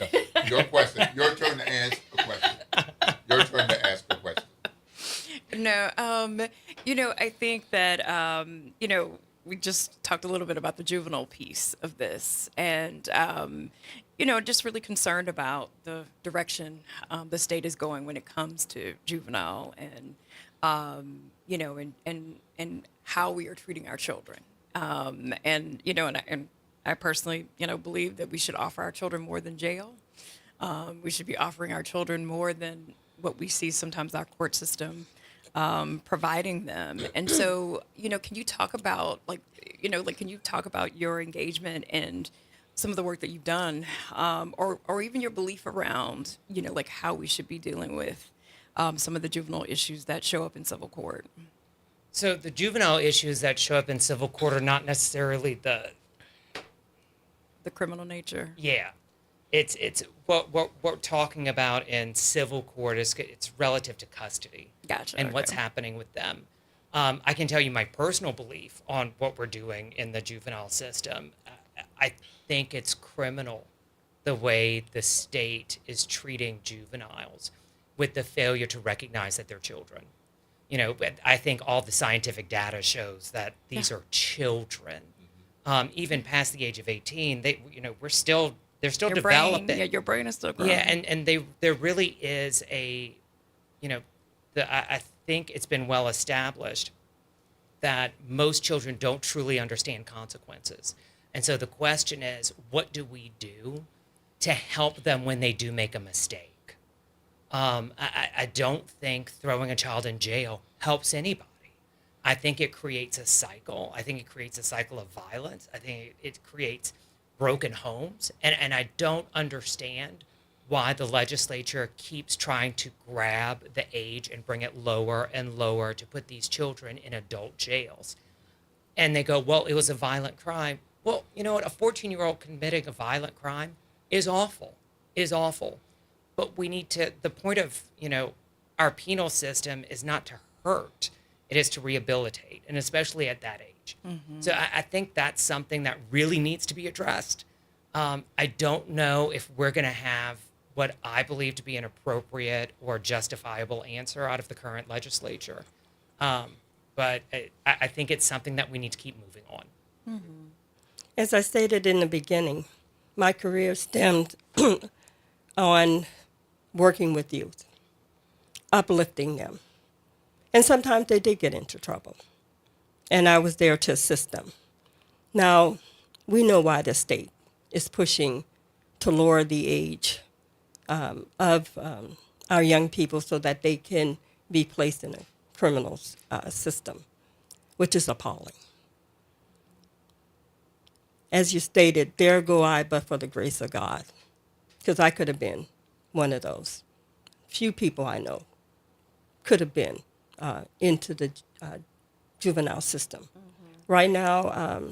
no. Your question. Your turn to ask a question. Your turn to ask a question. No, I think that, we just talked a little bit about the juvenile piece of this and, just really concerned about the direction the state is going when it comes to juvenile and, and how we are treating our children. And I personally, believe that we should offer our children more than jail. We should be offering our children more than what we see sometimes our court system providing them. And so, can you talk about can you talk about your engagement and some of the work that you've done, or even your belief around, how we should be dealing with some of the juvenile issues that show up in civil court? So the juvenile issues that show up in civil court are not necessarily the criminal nature. Yeah, it's what we're talking about in civil court is it's relative to custody. Gotcha. And what's okay. happening with them. I can tell you my personal belief on what we're doing in the juvenile system. I think it's criminal the way the state is treating juveniles with the failure to recognize that they're children. I think all the scientific data shows that these are children. Even past the age of 18, they're still Your developing. brain, your brain is still growing. Yeah, and there really is a, I think it's been well established that most children don't truly understand consequences. And so the question is, what do we do to help them when they do make a mistake? I don't think throwing a child in jail helps anybody. I think it creates a cycle. I think it creates a cycle of violence. I think it creates broken homes. And I don't understand why the legislature keeps trying to grab the age and bring it lower and lower to put these children in adult jails. And they go, well, it was a violent crime. Well, you know what? A 14-year-old committing a violent crime is awful, But we need to, the point of, our penal system is not to hurt. It is to rehabilitate, and especially at that age. Mm-hmm. So I think that's something that really needs to be addressed. I don't know if we're going to have what I believe to be an appropriate or justifiable answer out of the current legislature. But I think it's something that we need to keep moving on. Mm-hmm. As I stated in the beginning, my career stemmed on working with youth, uplifting them. And sometimes they did get into trouble. And I was there to assist them. Now, we know why the state is pushing to lower the age of our young people so that they can be placed in a criminal system, which is appalling. As you stated, there go I, but for the grace of God, because I could have been one of those. Few people I know could have been into the juvenile system. Mm-hmm. Right now,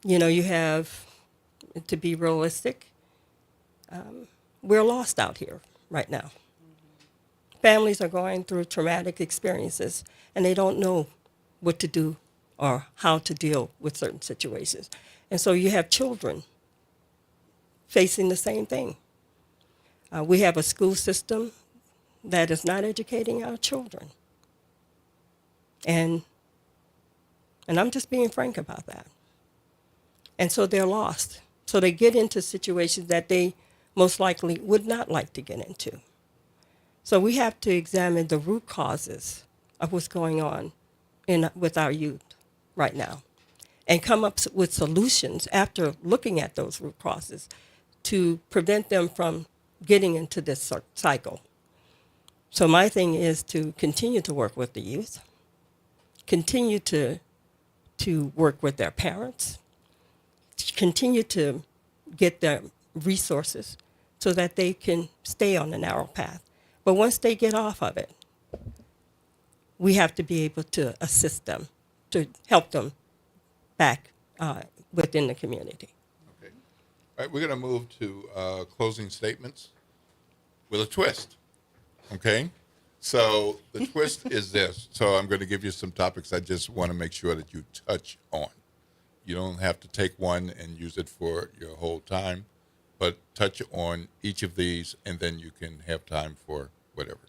you have, to be realistic, we're lost out here right now. Mm-hmm. Families are going through traumatic experiences, and they don't know what to do or how to deal with certain situations. And so you have children facing the same thing. We have a school system that is not educating our children. And I'm just being frank about that. And so they're lost. So they get into situations that they most likely would not like to get into. So we have to examine the root causes of what's going on with our youth right now. and come up with solutions after looking at those root causes to prevent them from getting into this cycle. So my thing is to continue to work with the youth, continue to work with their parents, continue to get their resources so that they can stay on the narrow path. But once they get off of it, we have to be able to assist them, to help them back within the community. Okay. All right, we're going to move to closing statements with a twist. Okay? So the twist is this. So I'm going to give you some topics I just want to make sure that you touch on. You don't have to take one and use it for your whole time, but touch on each of these, and then you can have time for whatever.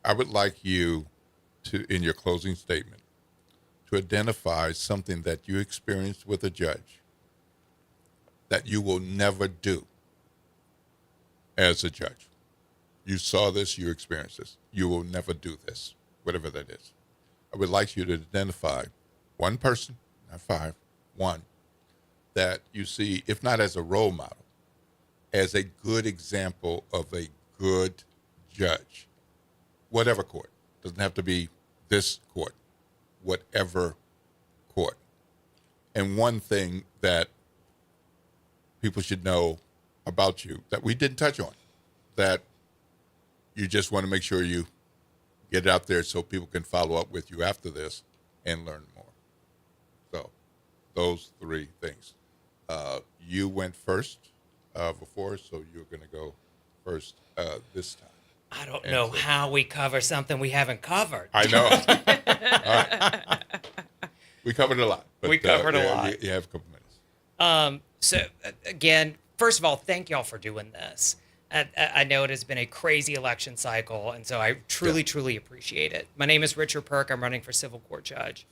I would like you to, in your closing statement, to identify something that you experienced with a judge that you will never do as a judge. You saw this, you experienced this. You will never do this, whatever that is. I would like you to identify one person, not five, one, that you see, if not as a role model, as a good example of a good judge, whatever court. Doesn't have to be this court, whatever court. And one thing that people should know about you that we didn't touch on, that you just want to make sure you get it out there so people can follow up with you after this and learn more. So those three things. You went first before, so you're going to go first this time. I don't know how we cover something we haven't covered. I know. All right. We covered a lot. But, we covered a lot. You have a couple minutes. So, again, first of all, thank y'all for doing this. I know it has been a crazy election cycle, and so I truly appreciate it. My name is Richard Perk. I'm running for civil court judge.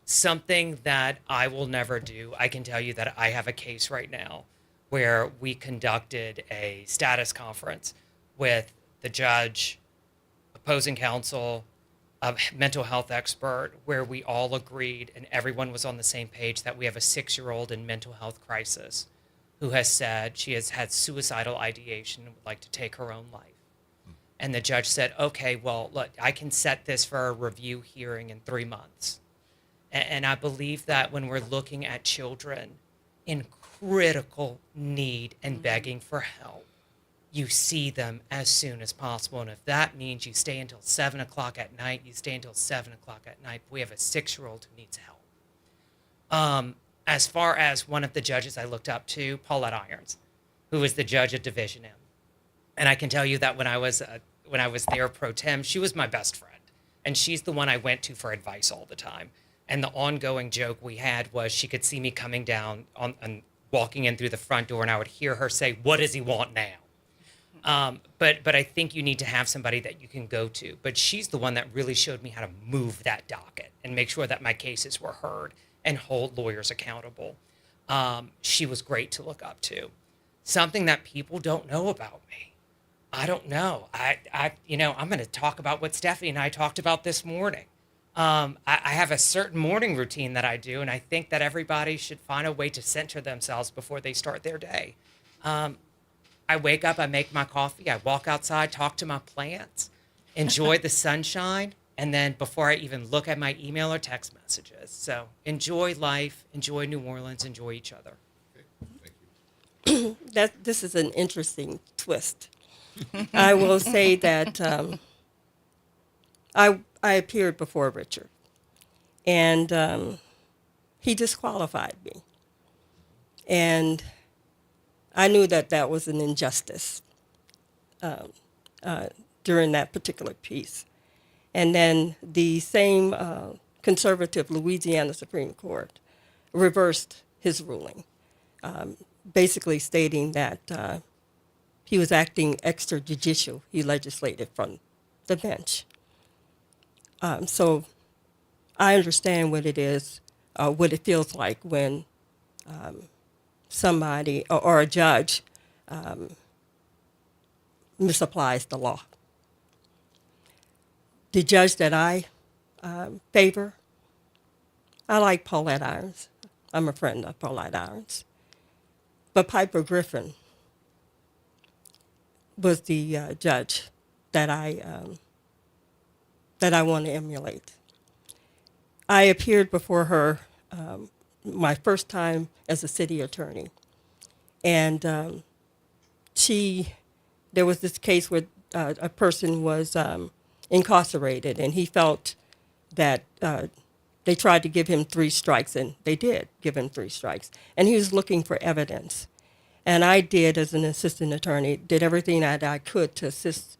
Something that I will never do, I can tell you that I have a case right now where we conducted a status conference with the judge, opposing counsel, a mental health expert, where we all agreed and everyone was on the same page that we have a 6-year-old in mental health crisis who has said she has had suicidal ideation and would like to take her own life. And the judge said, okay, well, look, I can set this for a review hearing in 3 months. And I believe that when we're looking at children in critical need and begging for help, you see them as soon as possible. And if that means you stay until 7 o'clock at night, you stay until 7 o'clock at night. We have a 6-year-old who needs help. As far as one of the judges I looked up to, Paulette Irons, who was the judge at Division M. And I can tell you that when I was there pro tem, she was my best friend. And she's the one I went to for advice all the time. And the ongoing joke we had was she could see me coming down and walking in through the front door, and I would hear her say, "What does he want now?" But I think you need to have somebody that you can go to. But she's the one that really showed me how to move that docket and make sure that my cases were heard and hold lawyers accountable. She was great to look up to. Something that people don't know about me. I don't know. I'm going to talk about what Stephanie and I talked about this morning. I have a certain morning routine that I do, and I think that everybody should find a way to center themselves before they start their day. I wake up, I make my coffee, I walk outside, talk to my plants, enjoy the sunshine, and then before I even look at my email or text messages. So enjoy life, enjoy New Orleans, enjoy each other. Okay. Thank you. This is an interesting twist. I will say that I appeared before Richard, and he disqualified me. And I knew that that was an injustice during that particular piece. And then the same conservative Louisiana Supreme Court reversed his ruling, basically stating that he was acting extrajudicial. He legislated from the bench. So I understand what it is, what it feels like when somebody or a judge misapplies the law. The judge that I favor I like Paulette Irons. I'm a friend of Paulette Irons. But Piper Griffin was the judge that I want to emulate. I appeared before her my first time as a city attorney, and there was this case where a person was incarcerated, and he felt that they tried to give him 3 strikes, and they did give him 3 strikes, and he was looking for evidence. And I did, as an assistant attorney, did everything that I could to assist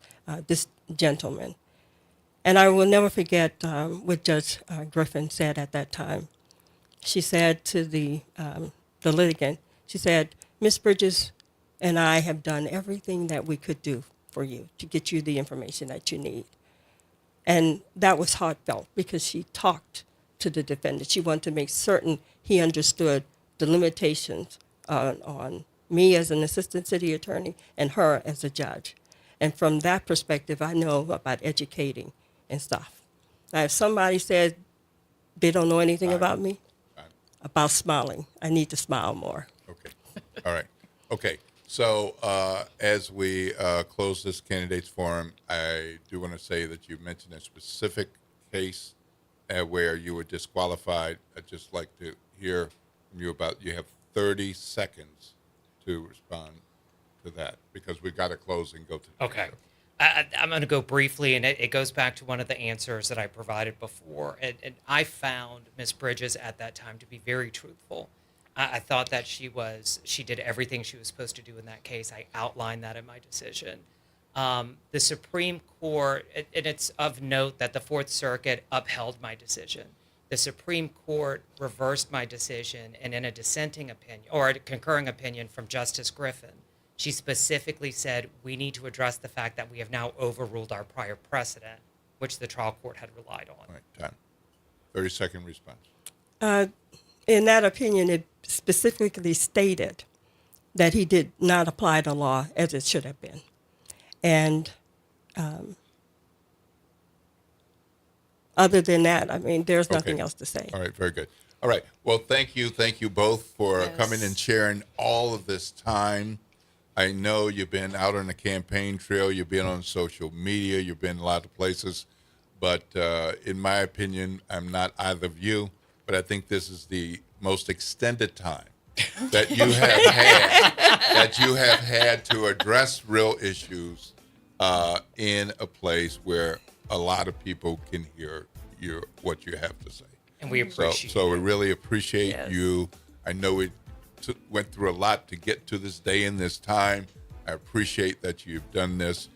this gentleman. And I will never forget what Judge Griffin said at that time. She said to the litigant, she said, "Ms. Bridges and I have done everything that we could do for you to get you the information that you need." And that was heartfelt because she talked to the defendant. She wanted to make certain he understood the limitations on me as an assistant city attorney and her as a judge. And from that perspective, I know about educating and stuff. Now, if somebody says they don't know anything about me, about smiling, I need to smile more. Okay. All right. Okay. So as we close this candidates forum, I do want to say that you mentioned a specific case where you were disqualified. I'd just like to hear from you about, you have 30 seconds to respond to that because we've got to close and go to the Okay. I'm going to go briefly, and it goes back to one of the answers that I provided before. And I found Ms. Bridges at that time to be very truthful. I thought that she did everything she was supposed to do in that case. I outlined that in my decision. The Supreme Court, and it's of note that the Fourth Circuit upheld my decision. The Supreme Court reversed my decision, and in a dissenting opinion, or a concurring opinion from Justice Griffin, she specifically said, we need to address the fact that we have now overruled our prior precedent, which the trial court had relied on. All right, time. 30-second response. In that opinion, it specifically stated that he did not apply the law as it should have been. And other than that, I mean, there's nothing else to say. All right, very good. All right. Well, thank you both for coming and sharing all of this time. I know you've been out on the campaign trail, you've been on social media, you've been a lot of places, but in my opinion, I'm not either of you, but I think this is the most extended time that you have had to address real issues in a place where a lot of people can hear what you have to say. And we appreciate So we really appreciate you. I know we went through a lot to get to this day and this time. I appreciate that you've done this.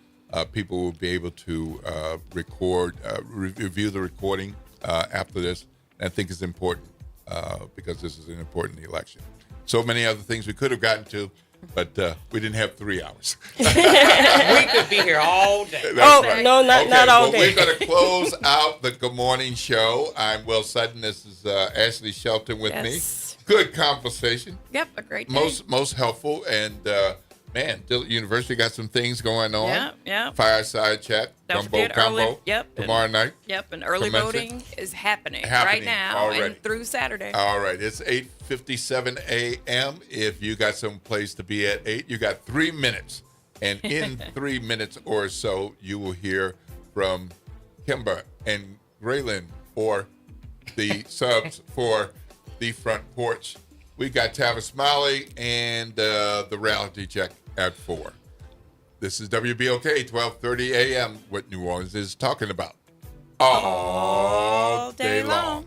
People will be able to review the recording after this. And I think it's important because this is an important election. So many other things we could have gotten to, but we didn't have 3 hours. We could be here all day. That's right. No, not all day. We're going to close out the Good Morning Show. I'm Will Sutton. This is Ashley Shelton with me. Good conversation. Yep, a great day. Most helpful. And, man, Dillard University got some things going on. Yeah. Fireside chat, Gumbo Combo. Tomorrow night. Yep, and early voting is happening right now already. and through Saturday. All right, it's 8:57 a.m. If you got some place to be at 8, you got 3 minutes. And in 3 minutes or so, you will hear from Kimber and Graylin for the subs for the front porch. We got Tavis Smiley and the reality check at 4. This is WBOK 1230 a.m. What New Orleans is talking about all day long.